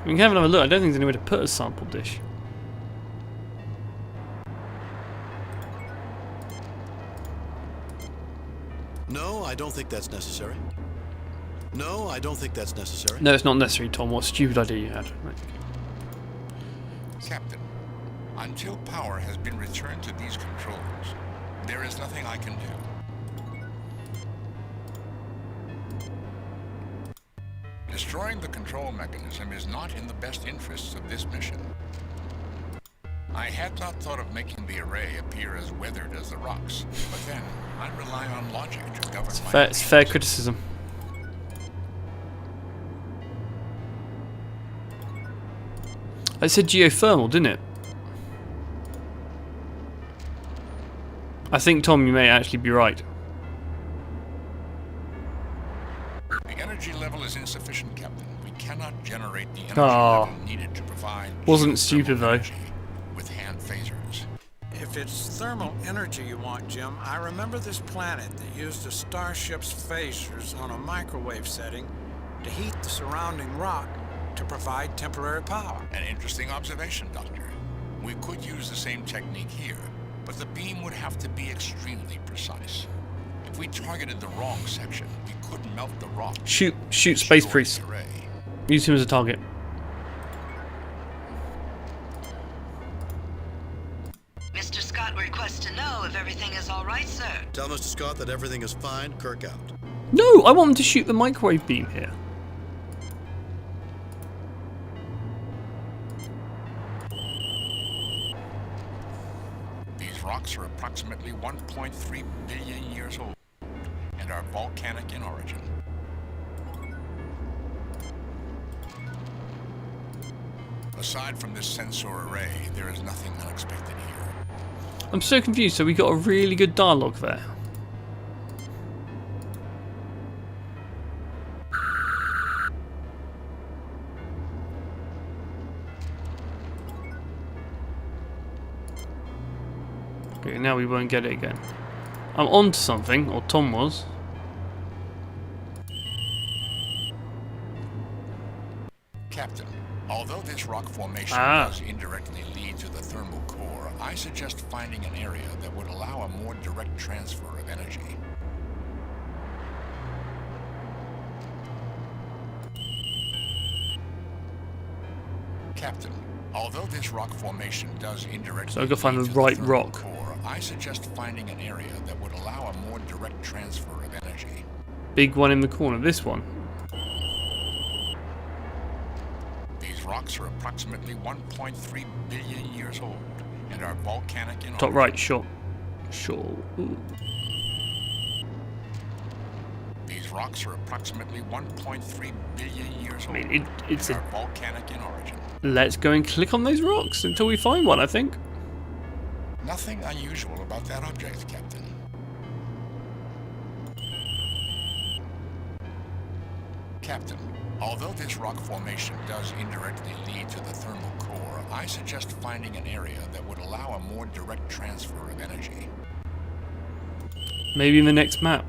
We can have another look. I don't think there's anywhere to put a sample dish. No, I don't think that's necessary. No, I don't think that's necessary. No, it's not necessary, Tom. What a stupid idea you had. Right. Captain, until power has been returned to these controls, there is nothing I can do. Destroying the control mechanism is not in the best interests of this mission. I had not thought of making the array appear as weathered as the rocks, but then I rely on logic to govern my It's fair criticism. It said geothermal, didn't it? I think, Tom, you may actually be right. The energy level is insufficient, Captain. We cannot generate the energy Aw. level needed to provide Wasn't geothermal stupid, though. energy with hand phasers. If it's thermal energy you want, Jim, I remember this planet that used a starship's phasers on a microwave setting to heat the surrounding rock to provide temporary power. An interesting observation, Doctor. We could use the same technique here, but the beam would have to be extremely precise. If we targeted the wrong section, we could melt the rock. Shoot Space destroy Priest. the array. Use him as a target. Mr. Scott requests to know if everything is all right, sir. Tell Mr. Scott that everything is fine. Kirk out. No, I want him to shoot the microwave beam here. These rocks are approximately 1.3 billion years old and are volcanic in origin. Aside from this sensor array, there is nothing unexpected here. I'm so confused. So we got a really good dialogue there. Okay, now we won't get it again. I'm on to something, or Tom was. Captain, although this rock formation does indirectly lead to the thermal core, I suggest finding an area that would allow a more direct transfer of energy. Captain, although this rock formation does indirectly So I've got to find lead the to right thermal rock. core, I suggest finding an area that would allow a more direct transfer of energy. Big one in the corner. This one. These rocks are approximately 1.3 billion years old and are volcanic in Top origin. right. Sure. Sure. Ooh. These rocks are approximately 1.3 billion years old I mean, it's and a. are volcanic in origin. Let's go and click on those rocks until we find one. I think. Nothing unusual about that object, Captain. Captain, although this rock formation does indirectly lead to the thermal core, I suggest finding an area that would allow a more direct transfer of energy. Maybe in the next map.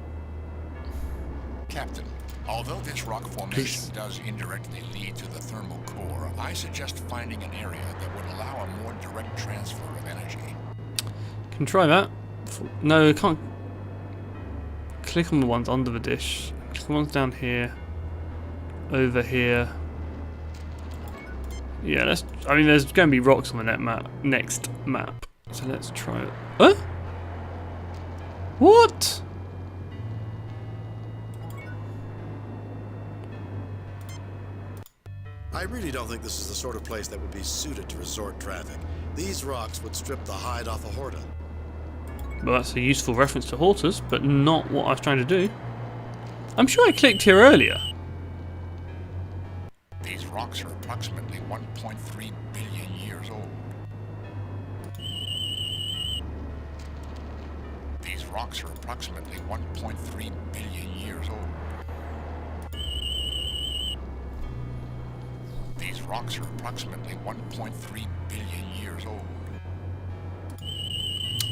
Captain, although this rock formation does indirectly lead to the thermal core, I suggest finding an area that would allow a more direct transfer of energy. Can try that. No, I can't. Click on the ones under the dish. Click on the ones down here. Over here. Yeah, let's. I mean, there's going to be rocks on the next map. So let's try it. Huh? What? I really don't think this is the sort of place that would be suited to resort traffic. These rocks would strip the hide off a Horta. Well, that's a useful reference to Hortus, but not what I was trying to do. I'm sure I clicked here earlier. These rocks are approximately 1.3 billion years old. These rocks are approximately 1.3 billion years old. These rocks are approximately 1.3 billion years old.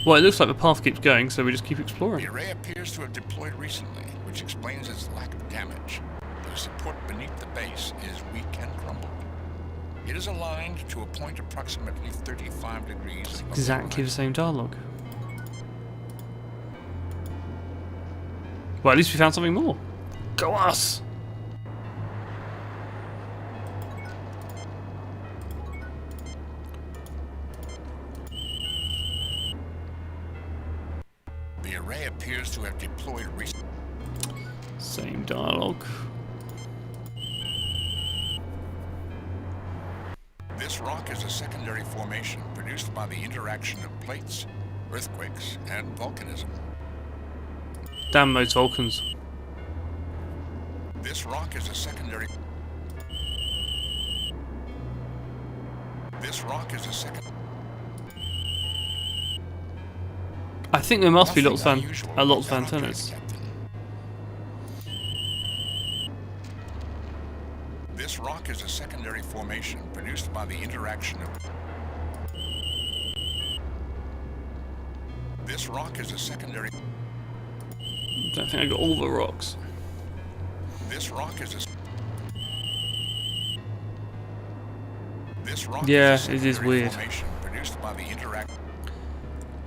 Well, it looks like the path keeps going, so we just keep exploring. The array appears to have deployed recently, which explains its lack of damage. The support beneath the base is weak and crumbled. It is aligned to a point approximately 35 degrees above Exactly the the same dialogue. Well, at least we found something more. Go us! The array appears to have deployed recently. Same dialogue. This rock is a secondary formation produced by the interaction of plates, earthquakes, and volcanism. Damn those Vulcans. This rock is a secondary... This rock is a second... I think there must be Nothing lots of unusual lots of about that antennas. object, Captain. This rock is a secondary formation produced by the interaction of... This rock is a secondary... I don't think I got all the rocks. This rock is a... This rock Yeah, is a it is secondary weird. formation produced by the interact...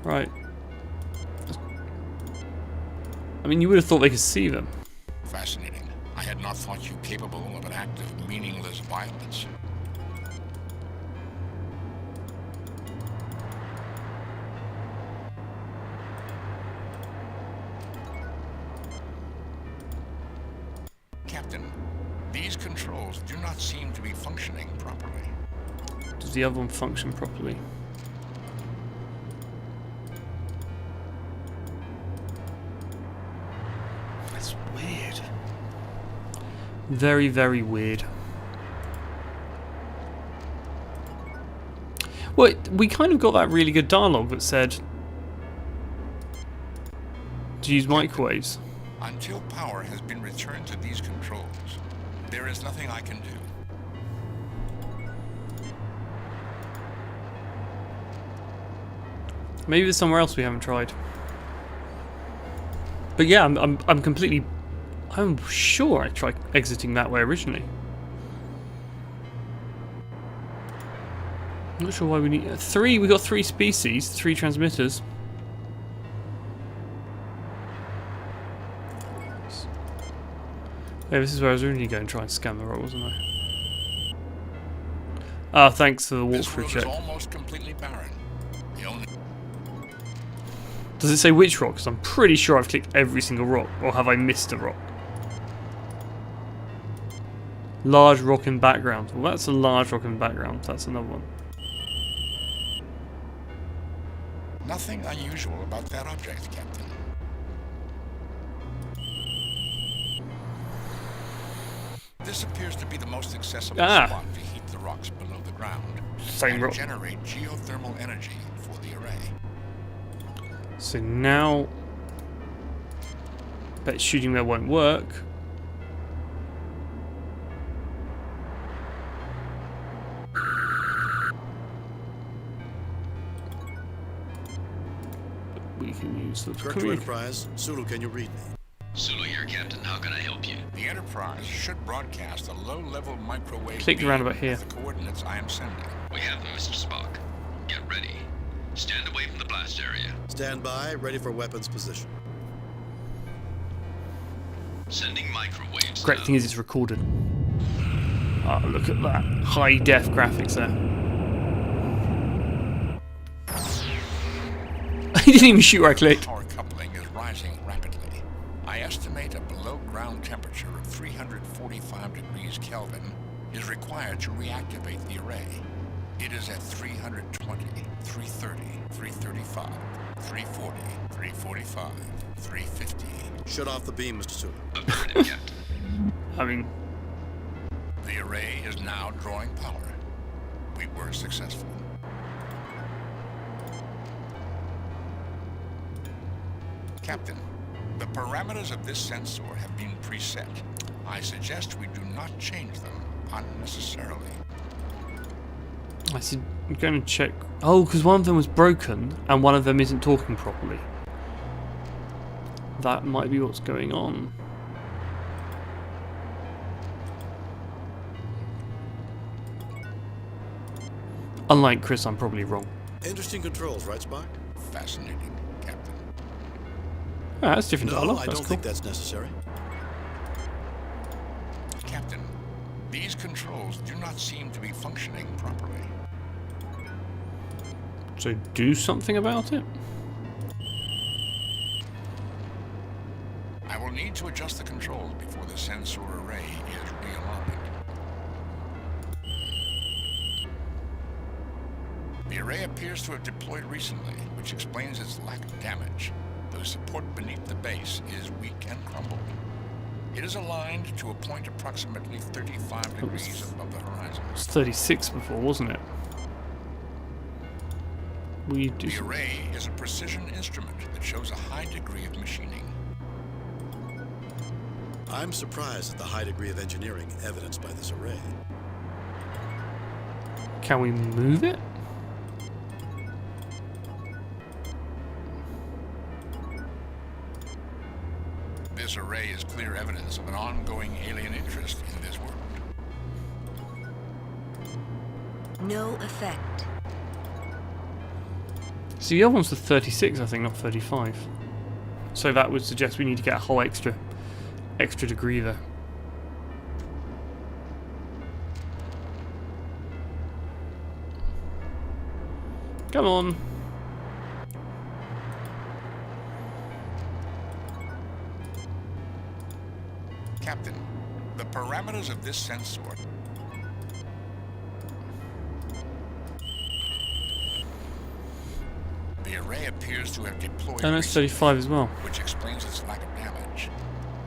Right. I mean, you would have thought they could see them. Fascinating. I had not thought you capable of an act of meaningless violence. Captain, these controls do not seem to be functioning properly. Does the other one function properly? That's weird. Very, very weird. Well, we kind of got that really good dialogue that said to use microwaves. Until power has been returned to these controls, there is nothing I can do. Maybe there's somewhere else we haven't tried. But yeah, I'm completely... I'm sure I tried exiting that way originally. I'm not sure why we need 3. We got 3 species, 3 transmitters. Yeah, this is where I was really going to try and scan the rock, wasn't I? Ah, thanks for the walkthrough check. Is almost completely barren. The only Does it say which rock? Because I'm pretty sure I've clicked every single rock, or have I missed a rock? Large rock in background. Well, that's a large rock in background. That's another one. nothing unusual about that object, Captain. This appears to be the most accessible spot to heat the rocks below the ground and generate geothermal energy for the array. So now, bet shooting there won't work. We can use the Enterprise. Sulu, can you read me? Sulu here, Captain. How can I help you? The Enterprise should broadcast a low-level microwave click around about here. the coordinates I am sending. We have them, Mr. Spock. Get ready. Stand away from the blast area. Stand by, ready for weapons position. Sending microwaves. Great thing is it's recorded. Ah, look at that. High def graphics there. He didn't even shoot where I clicked. Power coupling is rising rapidly. I estimate a below-ground temperature of 345 degrees Kelvin is required to reactivate the array. It is at 320, 330, 335, 340, 345, 350. Shut off the beam, Mr. Sulu. Affirmative, Captain. I mean, The array is now drawing power. We were successful. Captain, the parameters of this sensor have been preset. I suggest we do not change them unnecessarily. I said, I'm going to check. Oh, because one of them was broken and one of them isn't talking properly. That might be what's going on. Unlike Chris, I'm probably wrong. Interesting controls, right, Spock? Fascinating, Captain. Ah, that's different dialogue. I That's don't cool. think that's necessary. Captain, these controls do not seem to be functioning properly. So do something about it. I will need to adjust the controls before the sensor array is realigned. The array appears to have deployed recently, which explains its lack of damage, though support beneath the base is weak and crumbled. It is aligned to a point approximately 35 degrees above the horizon. It was 36 before, wasn't it? We do. The array is a precision instrument that shows a high degree of machining. I'm surprised at the high degree of engineering evidenced by this array. Can we move it? This array is clear evidence of an ongoing alien interest in this world. No effect. So the other one's the 36, I think, not 35. So that would suggest we need to get a whole extra degree there. Come on. Captain, the parameters of this sensor The array appears to have deployed Oh, no, it's 35 as well. which explains its lack of damage.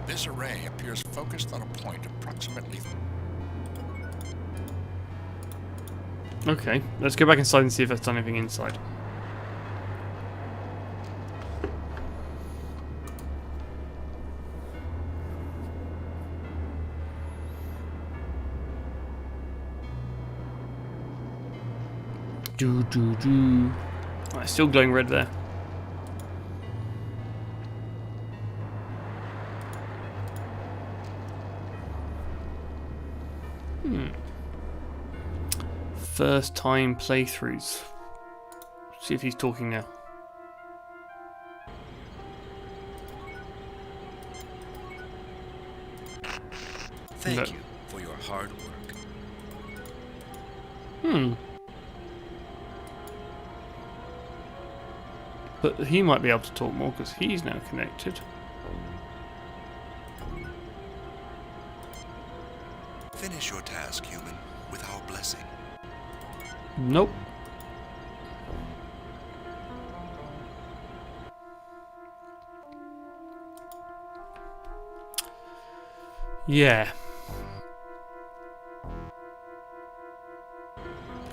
This array appears focused on a point approximately Okay, let's go back inside and see if that's done anything inside. Do. Oh, it's still glowing red there. first time playthroughs. See if he's talking now. Thank you for your hard work. But he might be able to talk more because he's now connected. Finish your task, human, with our blessing. Nope. Yeah.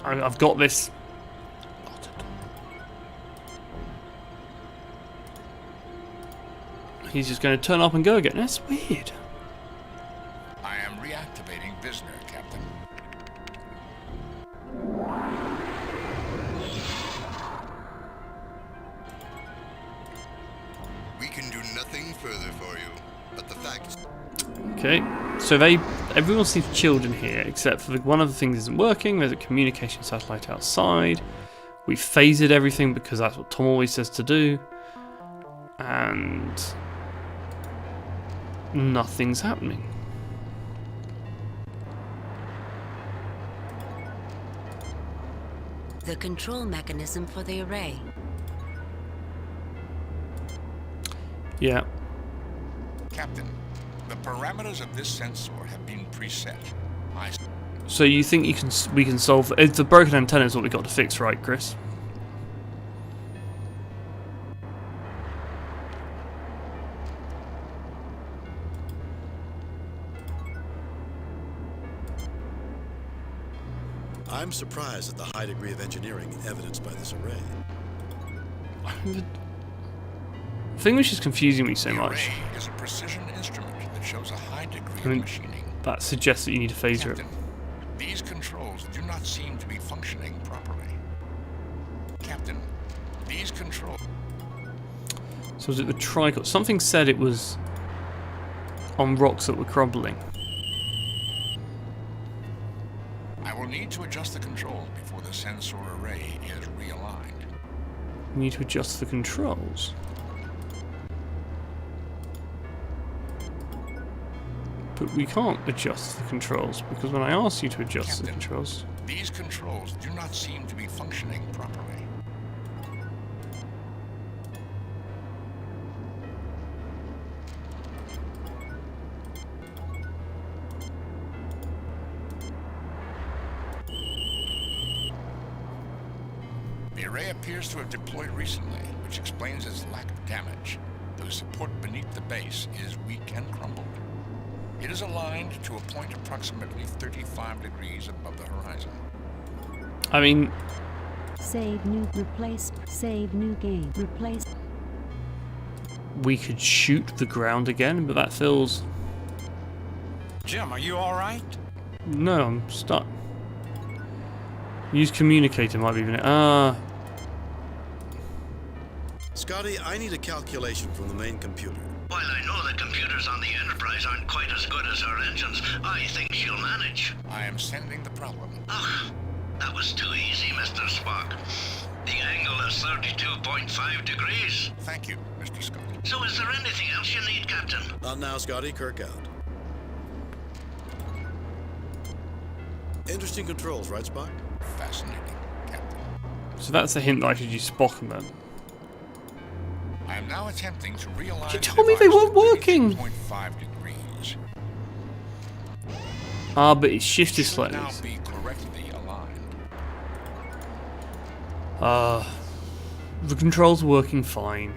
I've got this. He's just going to turn up and go again. That's weird. I am reactivating Visner, Captain. We can do nothing further for you, but the facts. Okay, so everyone seems chilled in here, except for one of the things isn't working. There's a communication satellite outside. We've phased everything because that's what Tom always says to do. And nothing's happening. The control mechanism for the array. Yeah. Captain, the parameters of this sensor have been preset. So you think we can solve the broken antenna is what we got to fix, right, Chris? I'm surprised at the high degree of engineering evidenced by this array. The thing which is confusing me so The much. array is a precision instrument that shows a high degree of machining. That suggests that you need to phaser it. Captain, these controls do not seem to be functioning properly. Captain, these controls. So was it the tricle? Something said it was on rocks that were crumbling. I will need to adjust the controls before the sensor array is realigned. We need to adjust the controls. But we can't adjust the controls because when I asked you to adjust the controls, These controls do not seem to be functioning properly. The array appears to have deployed recently, which explains its lack of damage. The support beneath the base is weak and crumbled. It is aligned to a point approximately 35 degrees above the horizon. I mean, Save new, replace, save new game, replace. we could shoot the ground again, but that feels... Jim, are you alright? No, I'm stuck. Use communicator might be even... Scotty, I need a calculation from the main computer. While I know the computers on the Enterprise aren't quite as good as her engines, I think she'll manage. I am sending the problem. Ugh, that was too easy, Mr. Spock. The angle is 32.5 degrees. Thank you, Mr. Scott. So is there anything else you need, Captain? Not now, Scotty. Kirk out. Interesting controls, right, Spock? Fascinating, Captain. So that's a hint that I should use Spock then. I am now attempting to realign You the told me they device weren't to working! 32.5 degrees. Ah, but it's shifted Should slightly. now be correctly aligned. The controls were working fine.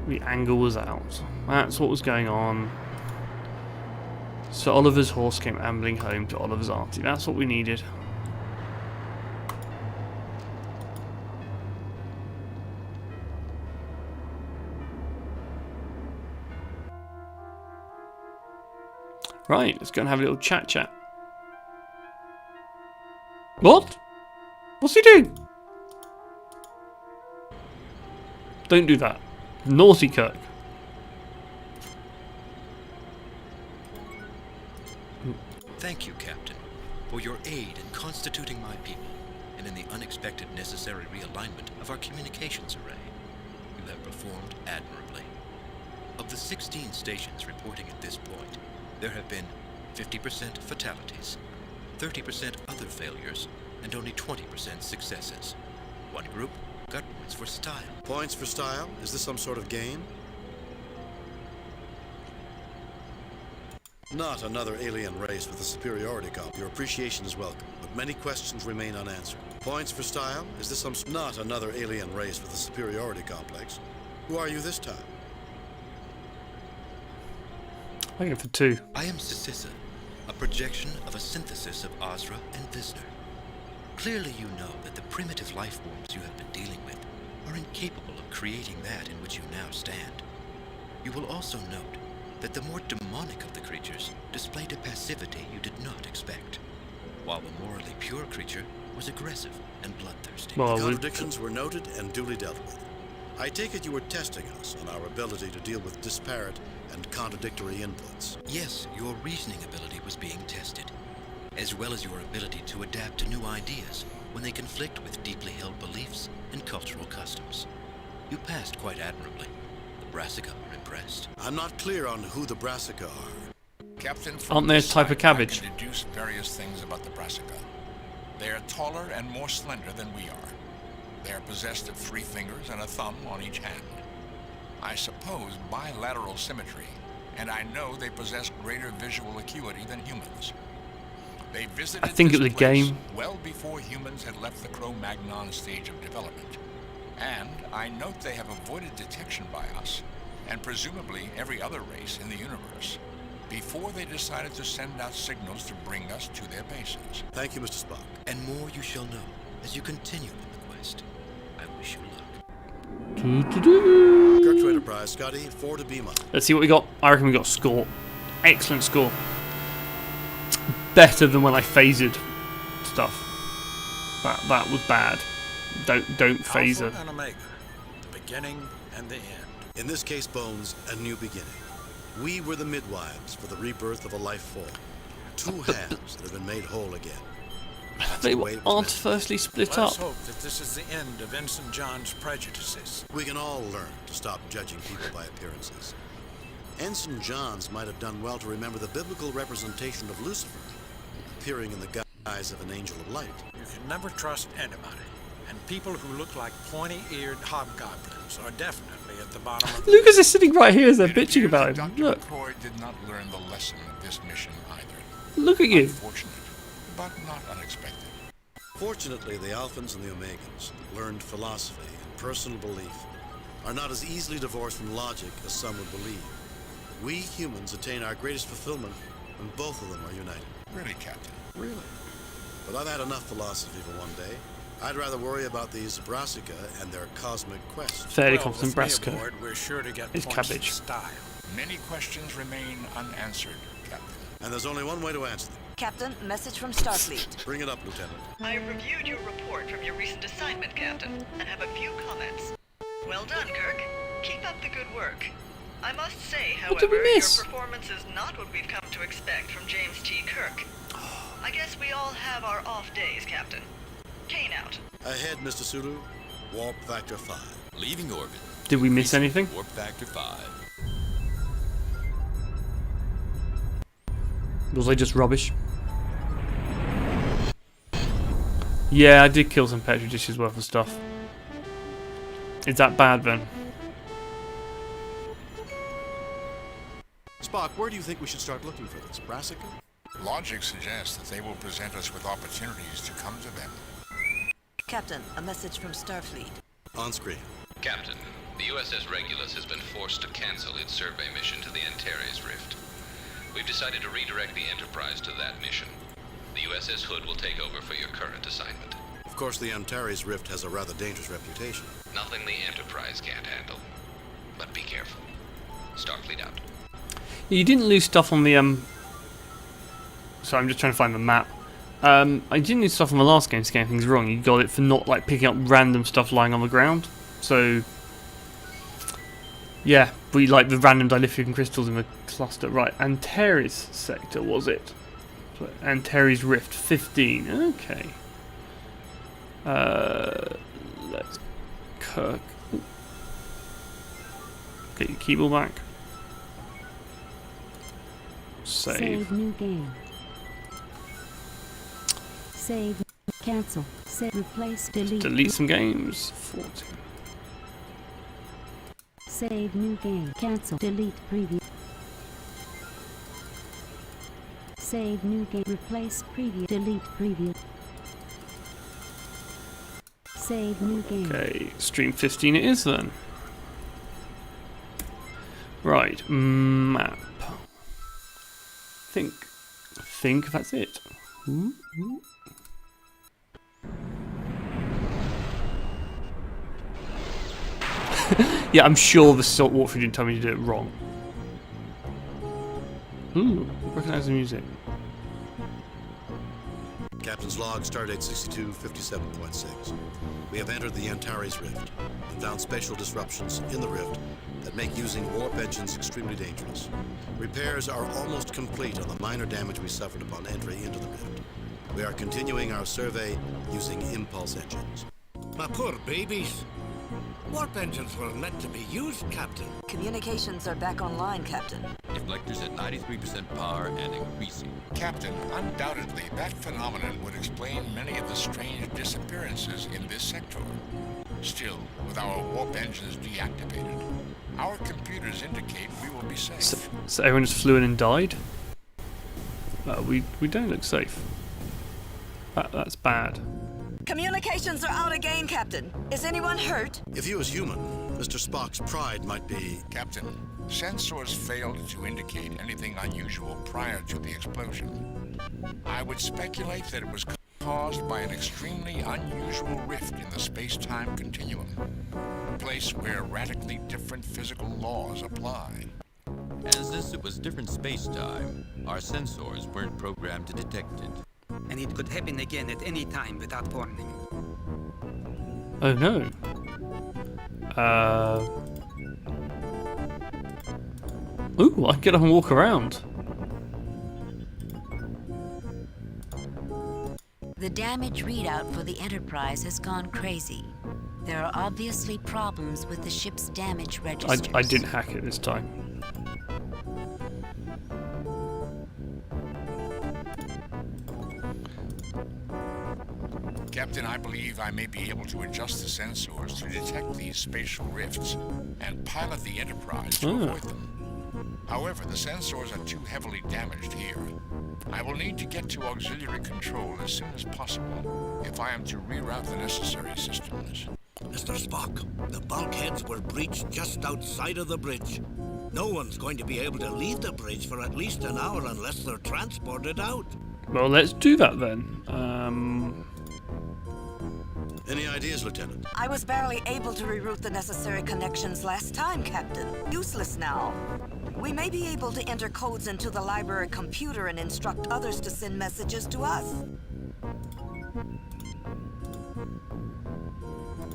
The angle was out. That's what was going on. So Oliver's horse came ambling home to Oliver's auntie. That's what we needed. Right, let's go and have a little chat. What? What's he doing? Don't do that. Naughty Kirk. Thank you, Captain, for your aid in constituting my people. and in the unexpected necessary realignment of our communications array. You have performed admirably. Of the 16 stations reporting at this point, there have been 50% fatalities, 30% other failures, and only 20% successes. One group got points for style. Points for style? Is this some sort of game? Not another alien race with a superiority complex. Your appreciation is welcome, but many questions remain unanswered. Points for style? Is this some... Not another alien race with a superiority complex. Who are you this time? I go for 2. I am Sisissa, a projection of a synthesis of Azra and Visner. Clearly you know that the primitive life forms you have been dealing with are incapable of creating that in which you now stand. You will also note that the more demonic of the creatures displayed a passivity you did not expect, while the morally pure creature was aggressive and bloodthirsty. Well, the contradictions were noted and duly dealt with. I take it you were testing us on our ability to deal with disparate and contradictory inputs. Yes, your reasoning ability was being tested, as well as your ability to adapt to new ideas when they conflict with deeply held beliefs and cultural customs. You passed quite admirably. The Brassica are impressed. I'm not clear on who the Brassica are. Captain, from Aren't they a this type of side, cabbage? I can deduce various things about the Brassica. They are taller and more slender than we are. They are possessed of 3 fingers and a thumb on each hand. I suppose bilateral symmetry, and I know they possess greater visual acuity than humans. They visited I think this it was a place game. well before humans had left the Cro-Magnon stage of development. And I note they have avoided detection by us, and presumably every other race in the universe, before they decided to send out signals to bring us to their bases. Thank you, Mr. Spock. And more you shall know as you continue on the quest. I wish you luck. Kirk to Enterprise, Scotty, 4 to B-. Let's see what we got. I reckon we got a score. Excellent score. Better than when I phasered stuff. That was bad. Don't phaser. Alpha and Omega, the beginning and the end. In this case, Bones, a new beginning. We were the midwives for the rebirth of a life form. 2 halves that have been made whole again. That's They the way it was aren't meant. firstly split Let's up. hope that this is the end of Ensign John's prejudices. We can all learn to stop judging people by appearances. Ensign Johns might have done well to remember the biblical representation of Lucifer, appearing in the guise of an angel of light. You can never trust anybody, and people who look like pointy-eared hobgoblins are definitely at the bottom of the Lucas is sitting right here as they're It bitching appears about that him. Dr. Look. McCoy did not learn the lesson of this mission either. Look at you. Unfortunate, but not unexpected. Fortunately, the Alphans and the Omegans learned philosophy and personal belief are not as easily divorced from logic as some would believe. We humans attain our greatest fulfillment when both of them are united. Really, Captain? Really? But I've had enough philosophy for one day. I'd rather worry about these Brassica and their cosmic quest. Fairly Well, confident with me Brassica aboard, we're sure to get is points cabbage. for style. Many questions remain unanswered, Captain. And there's only one way to answer them. Captain, message from Starfleet. Bring it up, Lieutenant. I reviewed your report from your recent assignment, Captain, and have a few comments. Well done, Kirk. Keep up the good work. I must say, What did we however, your miss? performance is not what we've come to expect from James T. Kirk. I guess we all have our off days, Captain. Kane out. Ahead, Mr. Sulu. Warp factor 5. Leaving orbit. Did we miss anything? Warp factor 5. Was they just rubbish? Yeah, I did kill some petri dishes worth of stuff. Is that bad then? Spock, where do you think we should start looking for this? Brassica? Logic suggests that they will present us with opportunities to come to them. Captain, a message from Starfleet. On screen. Captain, the USS Regulus has been forced to cancel its survey mission to the Antares Rift. We've decided to redirect the Enterprise to that mission. The USS Hood will take over for your current assignment. Of course, the Antares Rift has a rather dangerous reputation. Nothing the Enterprise can't handle. But be careful. Starfleet out. You didn't lose stuff on the Sorry, I'm just trying to find the map. I didn't lose stuff on the last game to get things wrong. You got it for not like picking up random stuff lying on the ground. So yeah, we like the random dilithium crystals in the cluster. Right, Antares sector was it? So Antares Rift 15. Okay. Let's Kirk. Ooh. Get your keyboard back. Save. New game. Save. Cancel. Save. Replace. Delete. Delete some games. 40. Save new game. Cancel. Delete preview. Save new game. Replace preview. Delete preview. Save new game. Okay, stream 15 it is then. Right, map. Think that's it. Ooh, ooh. Yeah, I'm sure the salt water didn't tell me to do it wrong. Ooh, recognize the music. Captain's log, stardate 6257.6. We have entered the Antares Rift and found spatial disruptions in the rift that make using warp engines extremely dangerous. Repairs are almost complete on the minor damage we suffered upon entry into the rift. We are continuing our survey using impulse engines. My poor babies. Warp engines were meant to be used, Captain. Communications are back online, Captain. Deflectors at 93% power and increasing. Captain, undoubtedly that phenomenon would explain many of the strange disappearances in this sector. Still, with our warp engines deactivated, our computers indicate we will be safe. So everyone just flew in and died? We don't look safe. That's bad. Communications are out again, Captain. Is anyone hurt? If you as human, Mr. Spock's pride might be... Captain, sensors failed to indicate anything unusual prior to the explosion. I would speculate that it was caused by an extremely unusual rift in the space-time continuum, a place where radically different physical laws apply. And since it was different space-time, our sensors weren't programmed to detect it. And it could happen again at any time without warning. Oh no. Ooh, I can get up and walk around. The damage readout for the Enterprise has gone crazy. There are obviously problems with the ship's damage registers. I didn't hack it this time. Captain, I believe I may be able to adjust the sensors to detect these spatial rifts and pilot the Enterprise to avoid them. However, the sensors are too heavily damaged here. I will need to get to auxiliary control as soon as possible if I am to reroute the necessary systems. Mr. Spock, the bulkheads were breached just outside of the bridge. No one's going to be able to leave the bridge for at least an hour unless they're transported out. Well, let's do that then. Any ideas, Lieutenant? I was barely able to reroute the necessary connections last time, Captain. Useless now. We may be able to enter codes into the library computer and instruct others to send messages to us.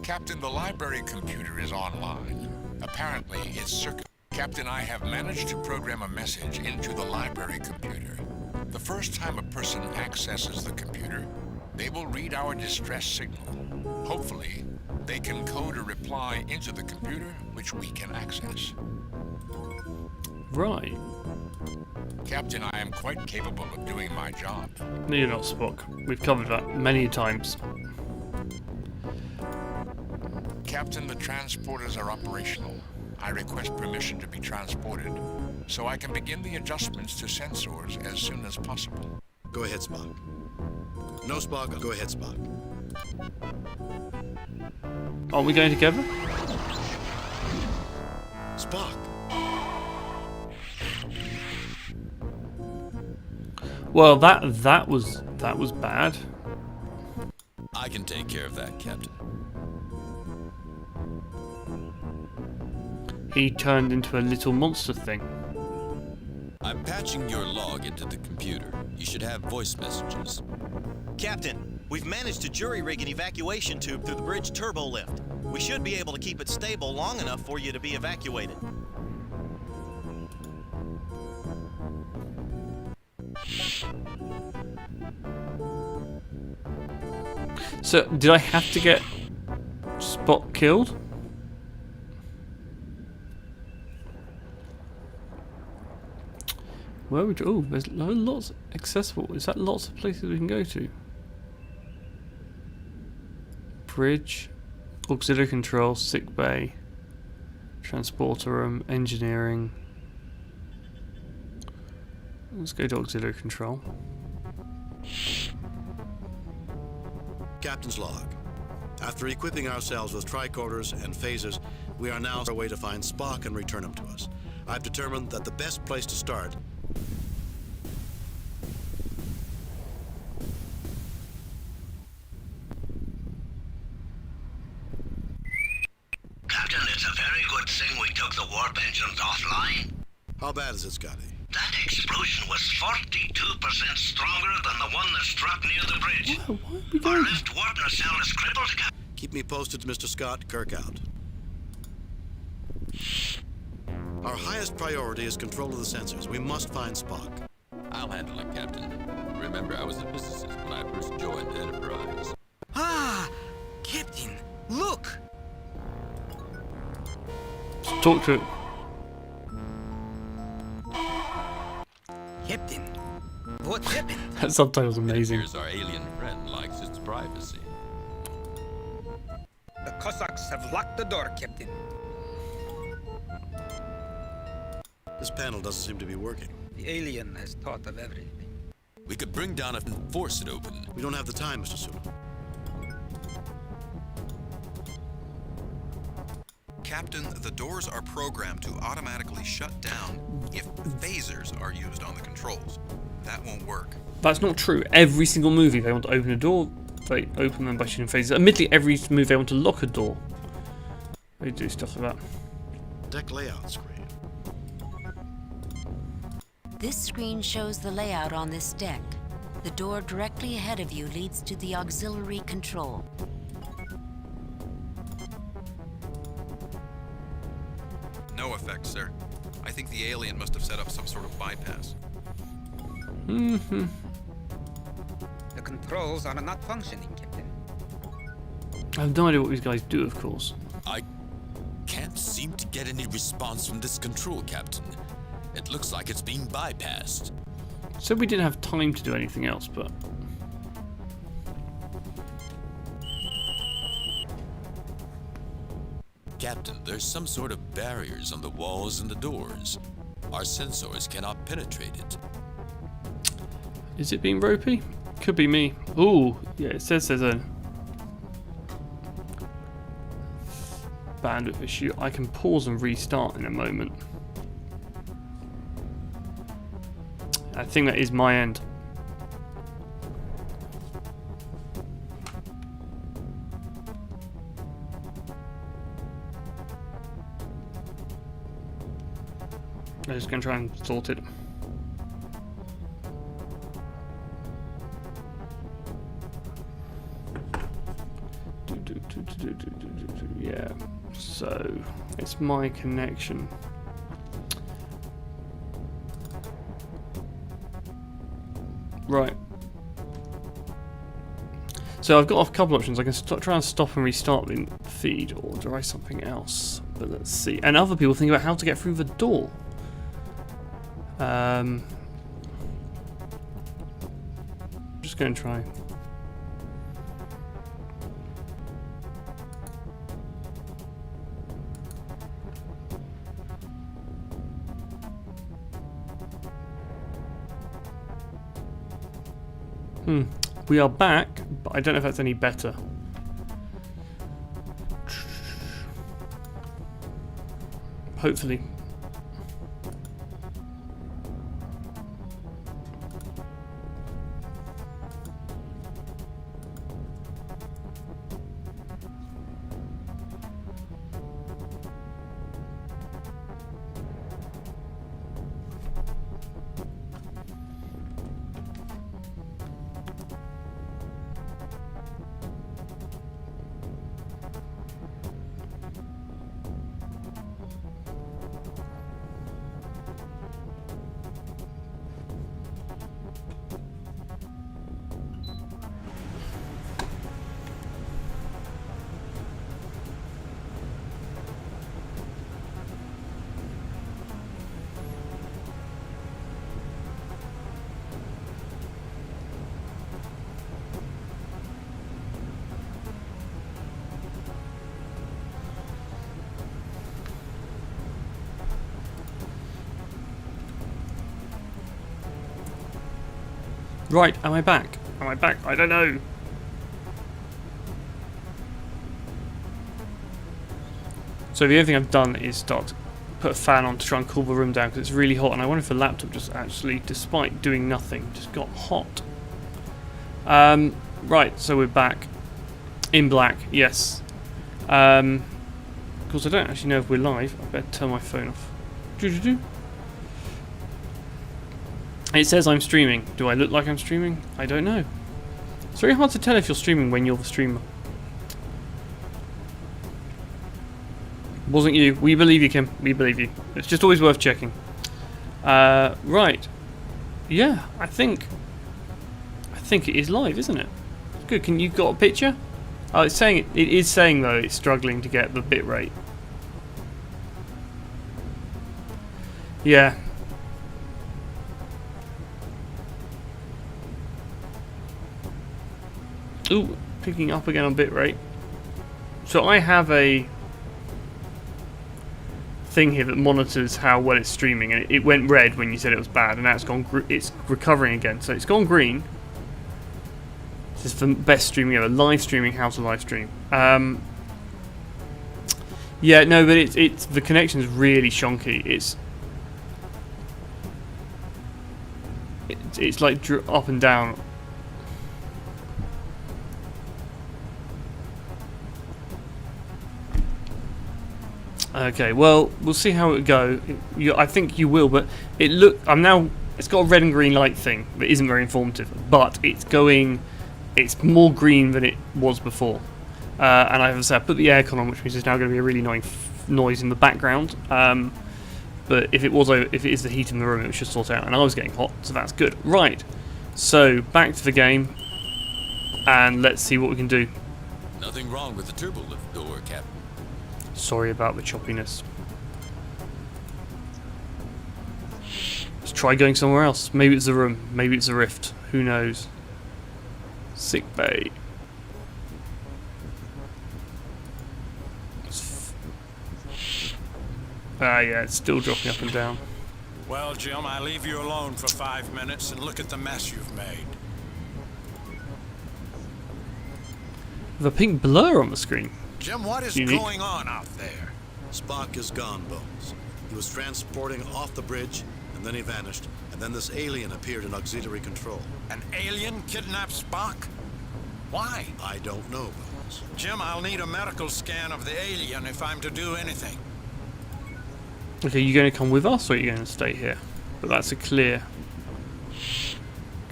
Captain, the library computer is online. Apparently, its circuit... Captain, I have managed to program a message into the library computer. The first time a person accesses the computer, they will read our distress signal. Hopefully, they can code a reply into the computer, which we can access. Right. Captain, I am quite capable of doing my job. No, you're not, Spock. We've covered that many times. Captain, the transporters are operational. I request permission to be transported, so I can begin the adjustments to sensors as soon as possible. Go ahead, Spock. No, Spock. Go ahead, Spock. Aren't we going together? Spock. Well, that was bad. I can take care of that, Captain. He turned into a little monster thing. I'm patching your log into the computer. You should have voice messages. Captain, we've managed to jury-rig an evacuation tube through the bridge turbo lift. We should be able to keep it stable long enough for you to be evacuated. So, did I have to get Spock killed? Where would you... Oh, there's lots accessible. Is that lots of places we can go to? Bridge, auxiliary control, sick bay, transporter room, engineering. Let's go to auxiliary control. Captain's log. After equipping ourselves with tricorders and phasers, we are now on our way to find Spock and return him to us. I've determined that the best place to start... Captain, it's a very good thing we took the warp engines offline. How bad is it, Scotty? That explosion was 42% stronger than the one that struck near the bridge. Our left warp nacelle is crippled, Captain. Keep me posted, Mr. Scott. Kirk out. Our highest priority is control of the sensors. We must find Spock. I'll handle it, Captain. Remember, I was a physicist when I first joined the Enterprise. Ah! Captain, look! Talk to it. Captain, what happened? That subtitle's amazing. Here's our alien friend likes its privacy. The Cossacks have locked the door, Captain. This panel doesn't seem to be working. The alien has thought of everything. We could bring down and force it open. We don't have the time, Mr. Sulu. Captain, the doors are programmed to automatically shut down if phasers are used on the controls. That won't work. That's not true. Every single movie they want to open a door, they open them by shooting phasers. Admittedly, every movie they want to lock a door, they do stuff like that. Deck layout screen. This screen shows the layout on this deck. The door directly ahead of you leads to the auxiliary control. No effect, sir. I think the alien must have set up some sort of bypass. Mm-hmm. The controls are not functioning, Captain. I have no idea what these guys do, of course. I can't seem to get any response from this control, Captain. It looks like it's being bypassed. So we didn't have time to do anything else, but... Captain, there's some sort of barriers on the walls and the doors. Our sensors cannot penetrate it. Is it being ropey? Could be me. Ooh, yeah, it says there's a bandwidth issue. I can pause and restart in a moment. I think that is my end. I'm just going to try and sort it. Yeah, so it's my connection. Right. So I've got a couple options. I can try and stop and restart the feed, or try something else. But let's see. And other people think about how to get through the door. Just going to try. We are back, but I don't know if that's any better. Hopefully. Right, am I back? Am I back? I don't know. So the only thing I've done is put a fan on to try and cool the room down because it's really hot, and I wonder if the laptop just actually, despite doing nothing, just got hot. Right, so we're back. In black, yes. Of course, I don't actually know if we're live. I better turn my phone off. It says I'm streaming. Do I look like I'm streaming? I don't know. It's very hard to tell if you're streaming when you're the streamer. Wasn't you. We believe you, Kim. We believe you. It's just always worth checking. Right. Yeah, I think it is live, isn't it? Good. Can you got a picture? Oh, it's saying it is saying though it's struggling to get the bit rate. Yeah. Ooh, picking up again on bit rate. So I have a thing here that monitors how well it's streaming, and it went red when you said it was bad, and now it's recovering again. So it's gone green. This is the best streaming ever. Live streaming, how to live stream. Yeah, no, but it's the connection's really shonky. It's like up and down. Okay, well, we'll see how it go. I think you will, but it's got a red and green light thing that isn't very informative, but it's more green than it was before. And I put the aircon on, which means there's now going to be a really annoying noise in the background. But if it is the heat in the room, it should sort out. And I was getting hot, so that's good. Right, so back to the game, and let's see what we can do. Nothing wrong with the turbo lift door, Captain. Sorry about the choppiness. Let's try going somewhere else. Maybe it's the room. Maybe it's a rift. Who knows? Sick bay. Yeah, it's still dropping up and down. Well, Jim, I leave you alone for 5 minutes and look at the mess you've made. The pink blur on the screen. Jim, what is Unique. going on out there? Spock is gone, Bones. He was transporting off the bridge, and then he vanished, and then this alien appeared in auxiliary control. An alien kidnapped Spock? Why? I don't know, Bones. Jim, I'll need a medical scan of the alien if I'm to do anything. Okay, you going to come with us, or are you going to stay here? But that's a clear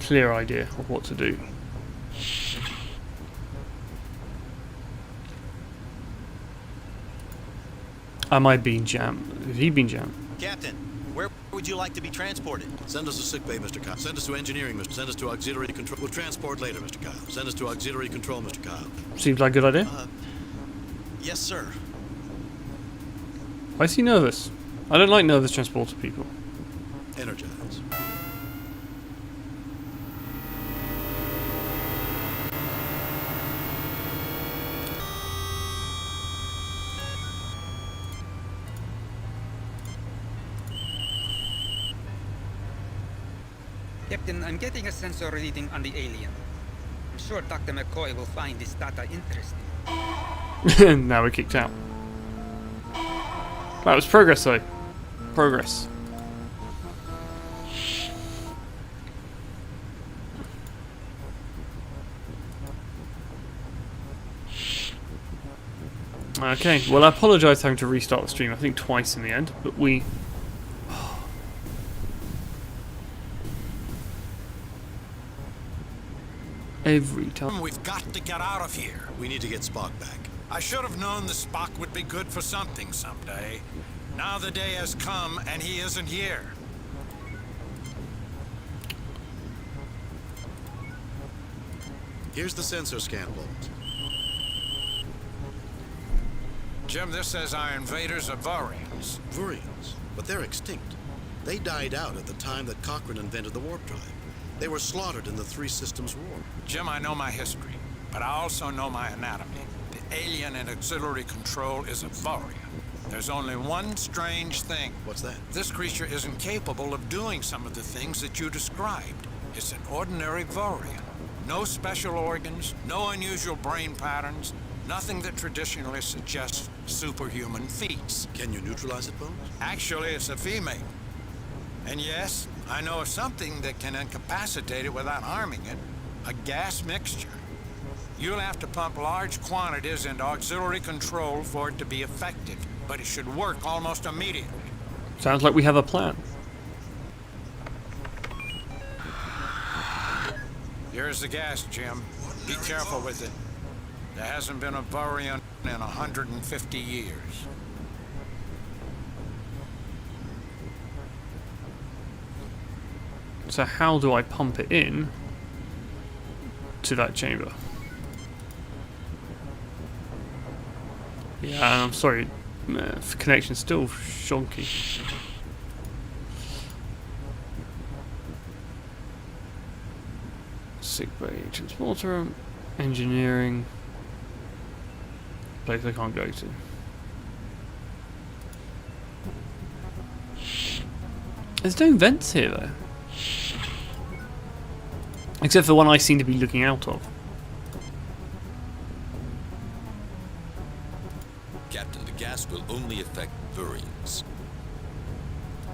idea of what to do. Am I being jammed? Has he been jammed? Captain, where would you like to be transported? Send us to sickbay, Mr. Kyle. Send us to engineering, Mr. Send us to auxiliary control. We'll transport later, Mr. Kyle. Send us to auxiliary control, Mr. Kyle. Seems like a good idea. Yes, sir. Why is he nervous? I don't like nervous transporter people. Energize. Captain, I'm getting a sensor reading on the alien. I'm sure Dr. McCoy will find this data interesting. Now we're kicked out. That was progress, though. Progress. Okay, well, I apologise for having to restart the stream, I think twice in the end, but we... Every time. We've got to get out of here. We need to get Spock back. I should have known the Spock would be good for something someday. Now the day has come and he isn't here. Here's the sensor scan, Bones. Jim, this says our invaders are Vurians. Vurians? But they're extinct. They died out at the time that Cochrane invented the warp drive. They were slaughtered in the Three Systems War. Jim, I know my history, but I also know my anatomy. The alien in auxiliary control is a Vurian. There's only one strange thing. What's that? This creature isn't capable of doing some of the things that you described. It's an ordinary Vorian. No special organs, no unusual brain patterns, nothing that traditionally suggests superhuman feats. Can you neutralize it, Bones? Actually, it's a female. And yes, I know of something that can incapacitate it without harming it. A gas mixture. You'll have to pump large quantities into auxiliary control for it to be effective, but it should work almost immediately. Sounds like we have a plan. Here's the gas, Jim. Be careful with it. There hasn't been a Vorian in 150 years. So how do I pump it in to that chamber? Yeah, I'm sorry. Connection's still shonky. Sick bay, transporter room, engineering. Place I can't go to. There's no vents here though. Except for the one I seem to be looking out of. Captain, the gas will only affect Vurians.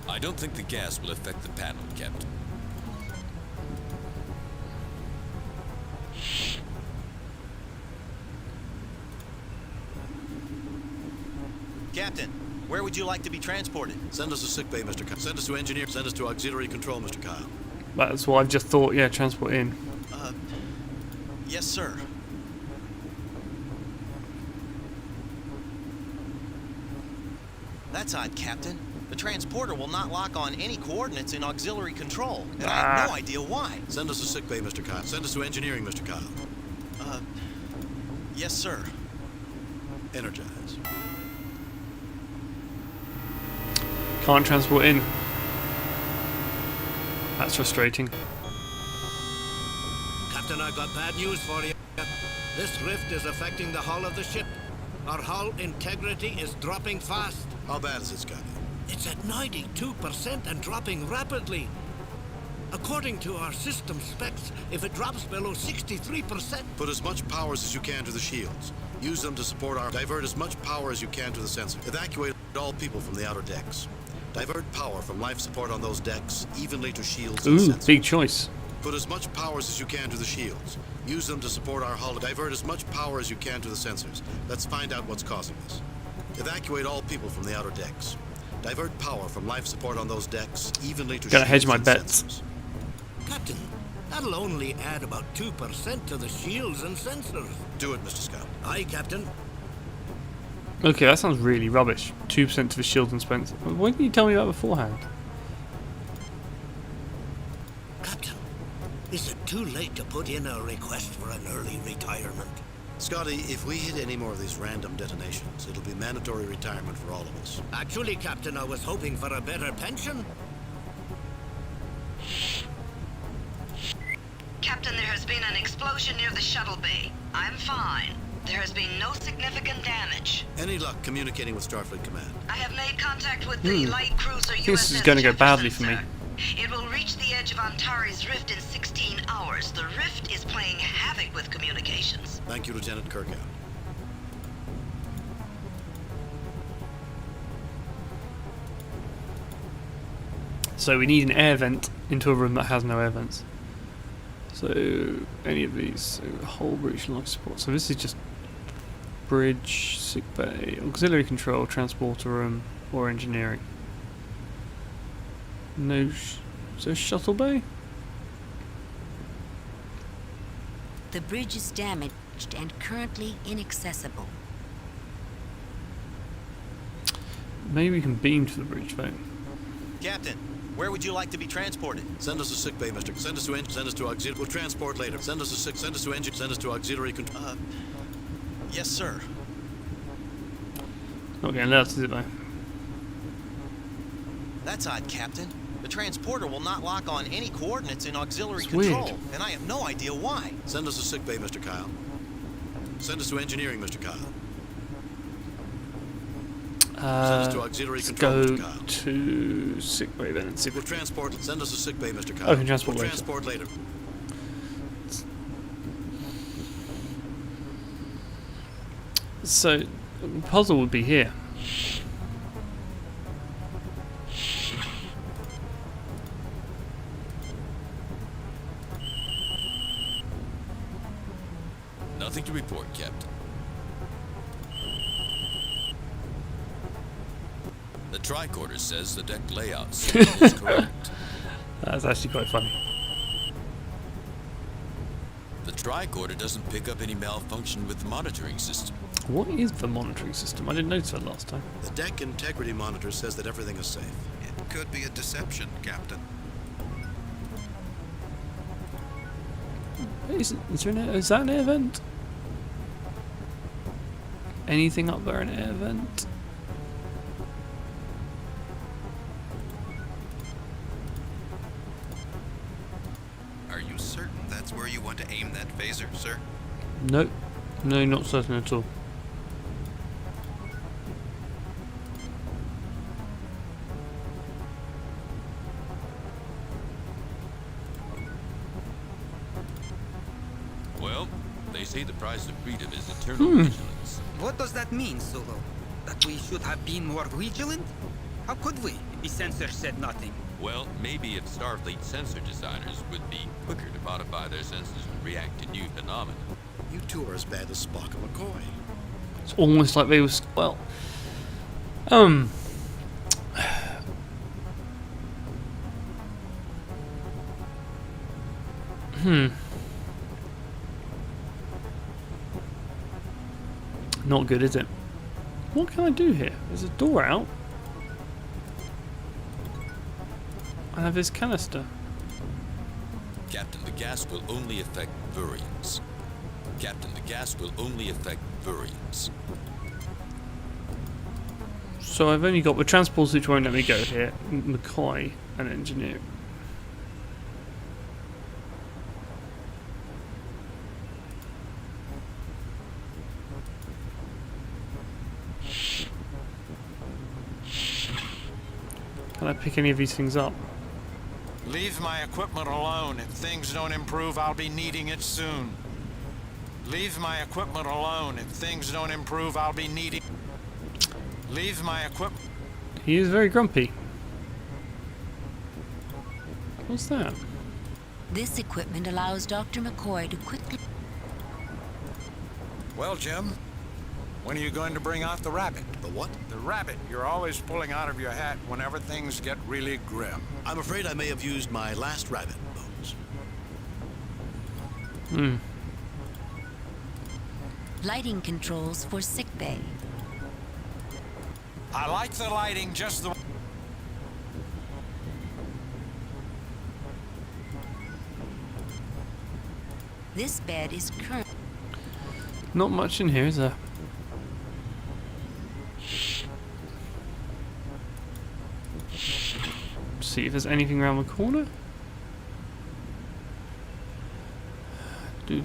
I don't think the gas will affect the panel, Captain. Captain, where would you like to be transported? Send us to sickbay, Mr. Kyle. Send us to engineer. Send us to auxiliary control, Mr. Kyle. That's what I've just thought. Yeah, transport in. Yes, sir. That's odd, Captain. The transporter will not lock on any coordinates in auxiliary control, and I have no idea why. Send us to sickbay, Mr. Kyle. Send us to engineering, Mr. Kyle. Yes, sir. Energize. Can't transport in. That's frustrating. Captain, I got bad news for you. This rift is affecting the hull of the ship. Our hull integrity is dropping fast. How bad is it, Scotty? It's at 92% and dropping rapidly. According to our system specs, if it drops below 63%... Put as much powers as you can to the shields. Use them to support our... Divert as much power as you can to the sensor. Evacuate all people from the outer decks. Divert power from life support on those decks evenly to shields and sensors. Big choice. Put as much powers as you can to the shields. Use them to support our hull. Divert as much power as you can to the sensors. Let's find out what's causing this. Evacuate all people from the outer decks. Divert power from life support on those decks evenly to Gotta hedge shields my and bets. sensors. Captain, that'll only add about 2% to the shields and sensors. Do it, Mr. Scott. Aye, Captain. Okay, that sounds really rubbish. 2% to the shield and Spencer. Why didn't you tell me that beforehand? Captain, is it too late to put in a request for an early retirement? Scotty, if we hit any more of these random detonations, it'll be mandatory retirement for all of us. Actually, Captain, I was hoping for a better pension. Captain, there has been an explosion near the shuttle bay. I'm fine. There has been no significant damage. Any luck communicating with Starfleet Command? I have made contact with the light cruiser USS This is going to go badly for me. It will reach the edge of Antari's rift in 16 hours. The rift is playing havoc with communications. Thank you, Lieutenant Kirkout. So we need an air vent into a room that has no air vents. So any of these, so whole breach life support. So this is just bridge, sick bay, auxiliary control, transporter room, or engineering. No, so shuttle bay. The bridge is damaged and currently inaccessible. Maybe we can beam to the bridge though. Captain, where would you like to be transported? Send us to sick bay, Mr. Send us to engine. Send us to auxiliary. We'll transport later. Send us to sick. Send us to engine. Send us to auxiliary control. Yes, sir. Not getting allowed to do it though. That's odd, Captain. The transporter will not lock on any coordinates in auxiliary It's control, weird. and I have no idea why. Send us to sick bay, Mr. Kyle. Send us to engineering, Mr. Kyle. Send us to auxiliary Let's control, go Mr. Kyle. to sick bay then and see if We'll we can... transport. Send us to sick bay, Mr. Kyle. Oh, we can transport we'll later. transport later. So, the puzzle would be here. Nothing to report, Captain. The tricorder says the deck layout is correct. That's actually quite funny. The tricorder doesn't pick up any malfunction with the monitoring system. What is the monitoring system? I didn't notice that last time. The deck integrity monitor says that everything is safe. It could be a deception, Captain. Is that an air vent? Anything up there an air vent? Are you certain that's where you want to aim that phaser, sir? Nope. No, not certain at all. Well, they say the price of freedom is eternal vigilance. What does that mean, Solo? That we should have been more vigilant? How could we? The sensor said nothing. Well, maybe if Starfleet sensor designers would be quicker to modify their sensors to react to new phenomena. You two are as bad as Spock and McCoy. It's almost like they was well. Not good, is it? What can I do here? There's a door out. I have this canister. Captain, the gas will only affect Vurians. Captain, the gas will only affect Vurians. So I've only got the transport which won't let me go here, McCoy and engineer. Can I pick any of these things up? Leave my equipment alone. If things don't improve, I'll be needing it soon. Leave my equipment alone. If things don't improve, I'll be needing... Leave my equipment... He is very grumpy. What's that? This equipment allows Dr. McCoy to quickly... Well, Jim, when are you going to bring out the rabbit? The what? The rabbit you're always pulling out of your hat whenever things get really grim. I'm afraid I may have used my last rabbit, Bones. Lighting controls for sickbay. I like the lighting just the... This bed is current. Not much in here, is there? See if there's anything around the corner. Do.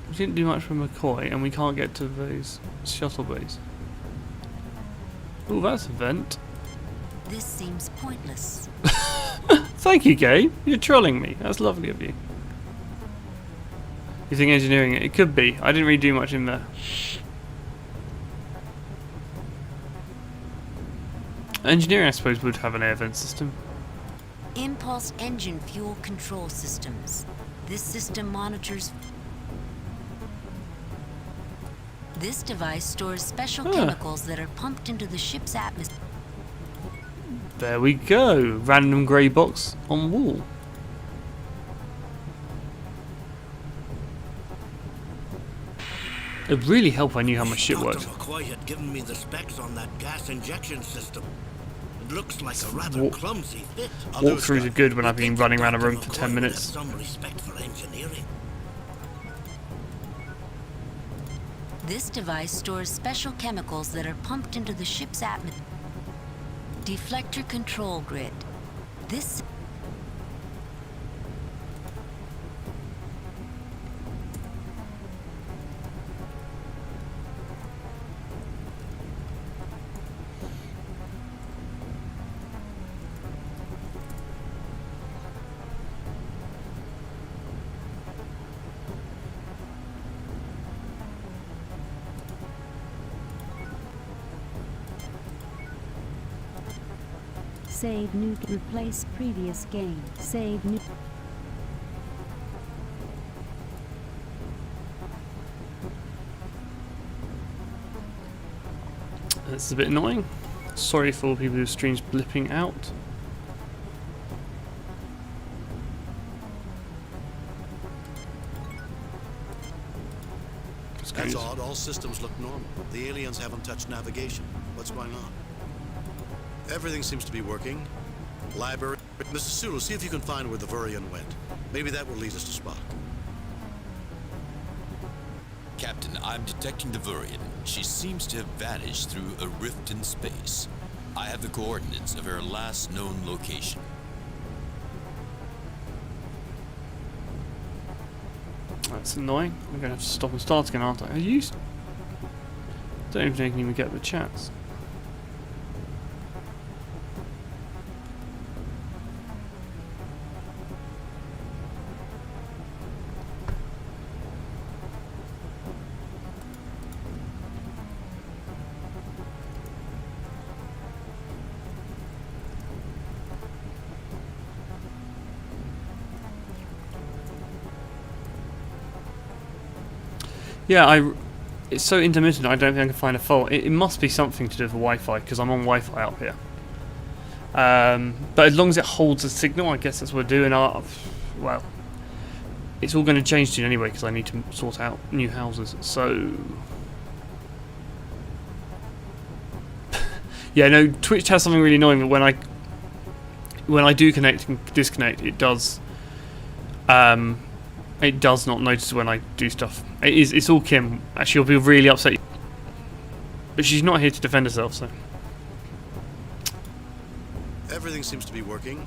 We didn't do much for McCoy, and we can't get to those shuttle bays. Oh, that's a vent. This seems pointless. Thank you, Gabe. You're trolling me. That's lovely of you. You think engineering it? It could be. I didn't really do much in there. Engineering, I suppose, would have an air vent system. Impulse engine fuel control systems. This system monitors... This device stores special chemicals that are pumped into the ship's atmosphere. There we go. Random grey box on wall. It'd really help if I knew how my shit worked. Dr. McCoy had given me the specs on that gas injection system. It looks like a rather clumsy fit. Walkthroughs are good when I've been running around a room for 10 minutes. Some respect for engineering. This device stores special chemicals that are pumped into the ship's atmosphere. Deflector control grid. This Save new. Replace previous game. Save new. That's a bit annoying. Sorry for people whose streams blipping out. That's odd. All systems look normal. The aliens haven't touched navigation. What's going on? Everything seems to be working. Library. Mr. Sulu, see if you can find where the Vurian went. Maybe that will lead us to Spock. Captain, I'm detecting the Vurian. She seems to have vanished through a rift in space. I have the coordinates of her last known location. That's annoying. I'm gonna have to stop and start again, aren't I? Don't even think I can even get the chats. Yeah, it's so intermittent. I don't think I can find a fault. It must be something to do with Wi-Fi because I'm on Wi-Fi out here. But as long as it holds a signal, I guess that's what we're doing. Well, it's all going to change soon anyway because I need to sort out new houses. So, yeah, no. Twitch has something really annoying. But when I do connect and disconnect, it does. It does not notice when I do stuff. It's all Kim. She'll be really upset. But she's not here to defend herself, so. Everything seems to be working.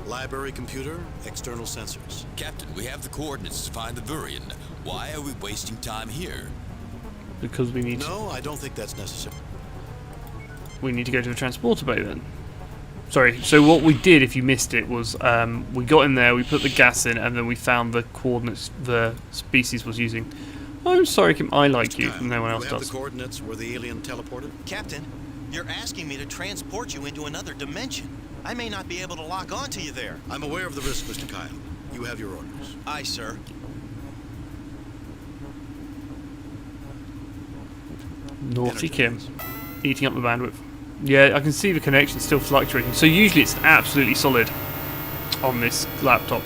Library computer, external sensors. Captain, we have the coordinates to find the Vurian. Why are we wasting time here? Because we need No, I don't think that's necessary. We need to go to the transporter bay then. Sorry, so what we did, if you missed it, was we got in there, we put the gas in, and then we found the coordinates the species was using. I'm sorry, Kim, I like you, and no one else Do we have does. the coordinates where the alien teleported? Captain, you're asking me to transport you into another dimension. I may not be able to lock onto you there. I'm aware of the risk, Mr. Kyle. You have your orders. Aye, sir. Naughty Kim, eating up the bandwidth. Yeah, I can see the connection still fluctuating. So usually it's absolutely solid on this laptop.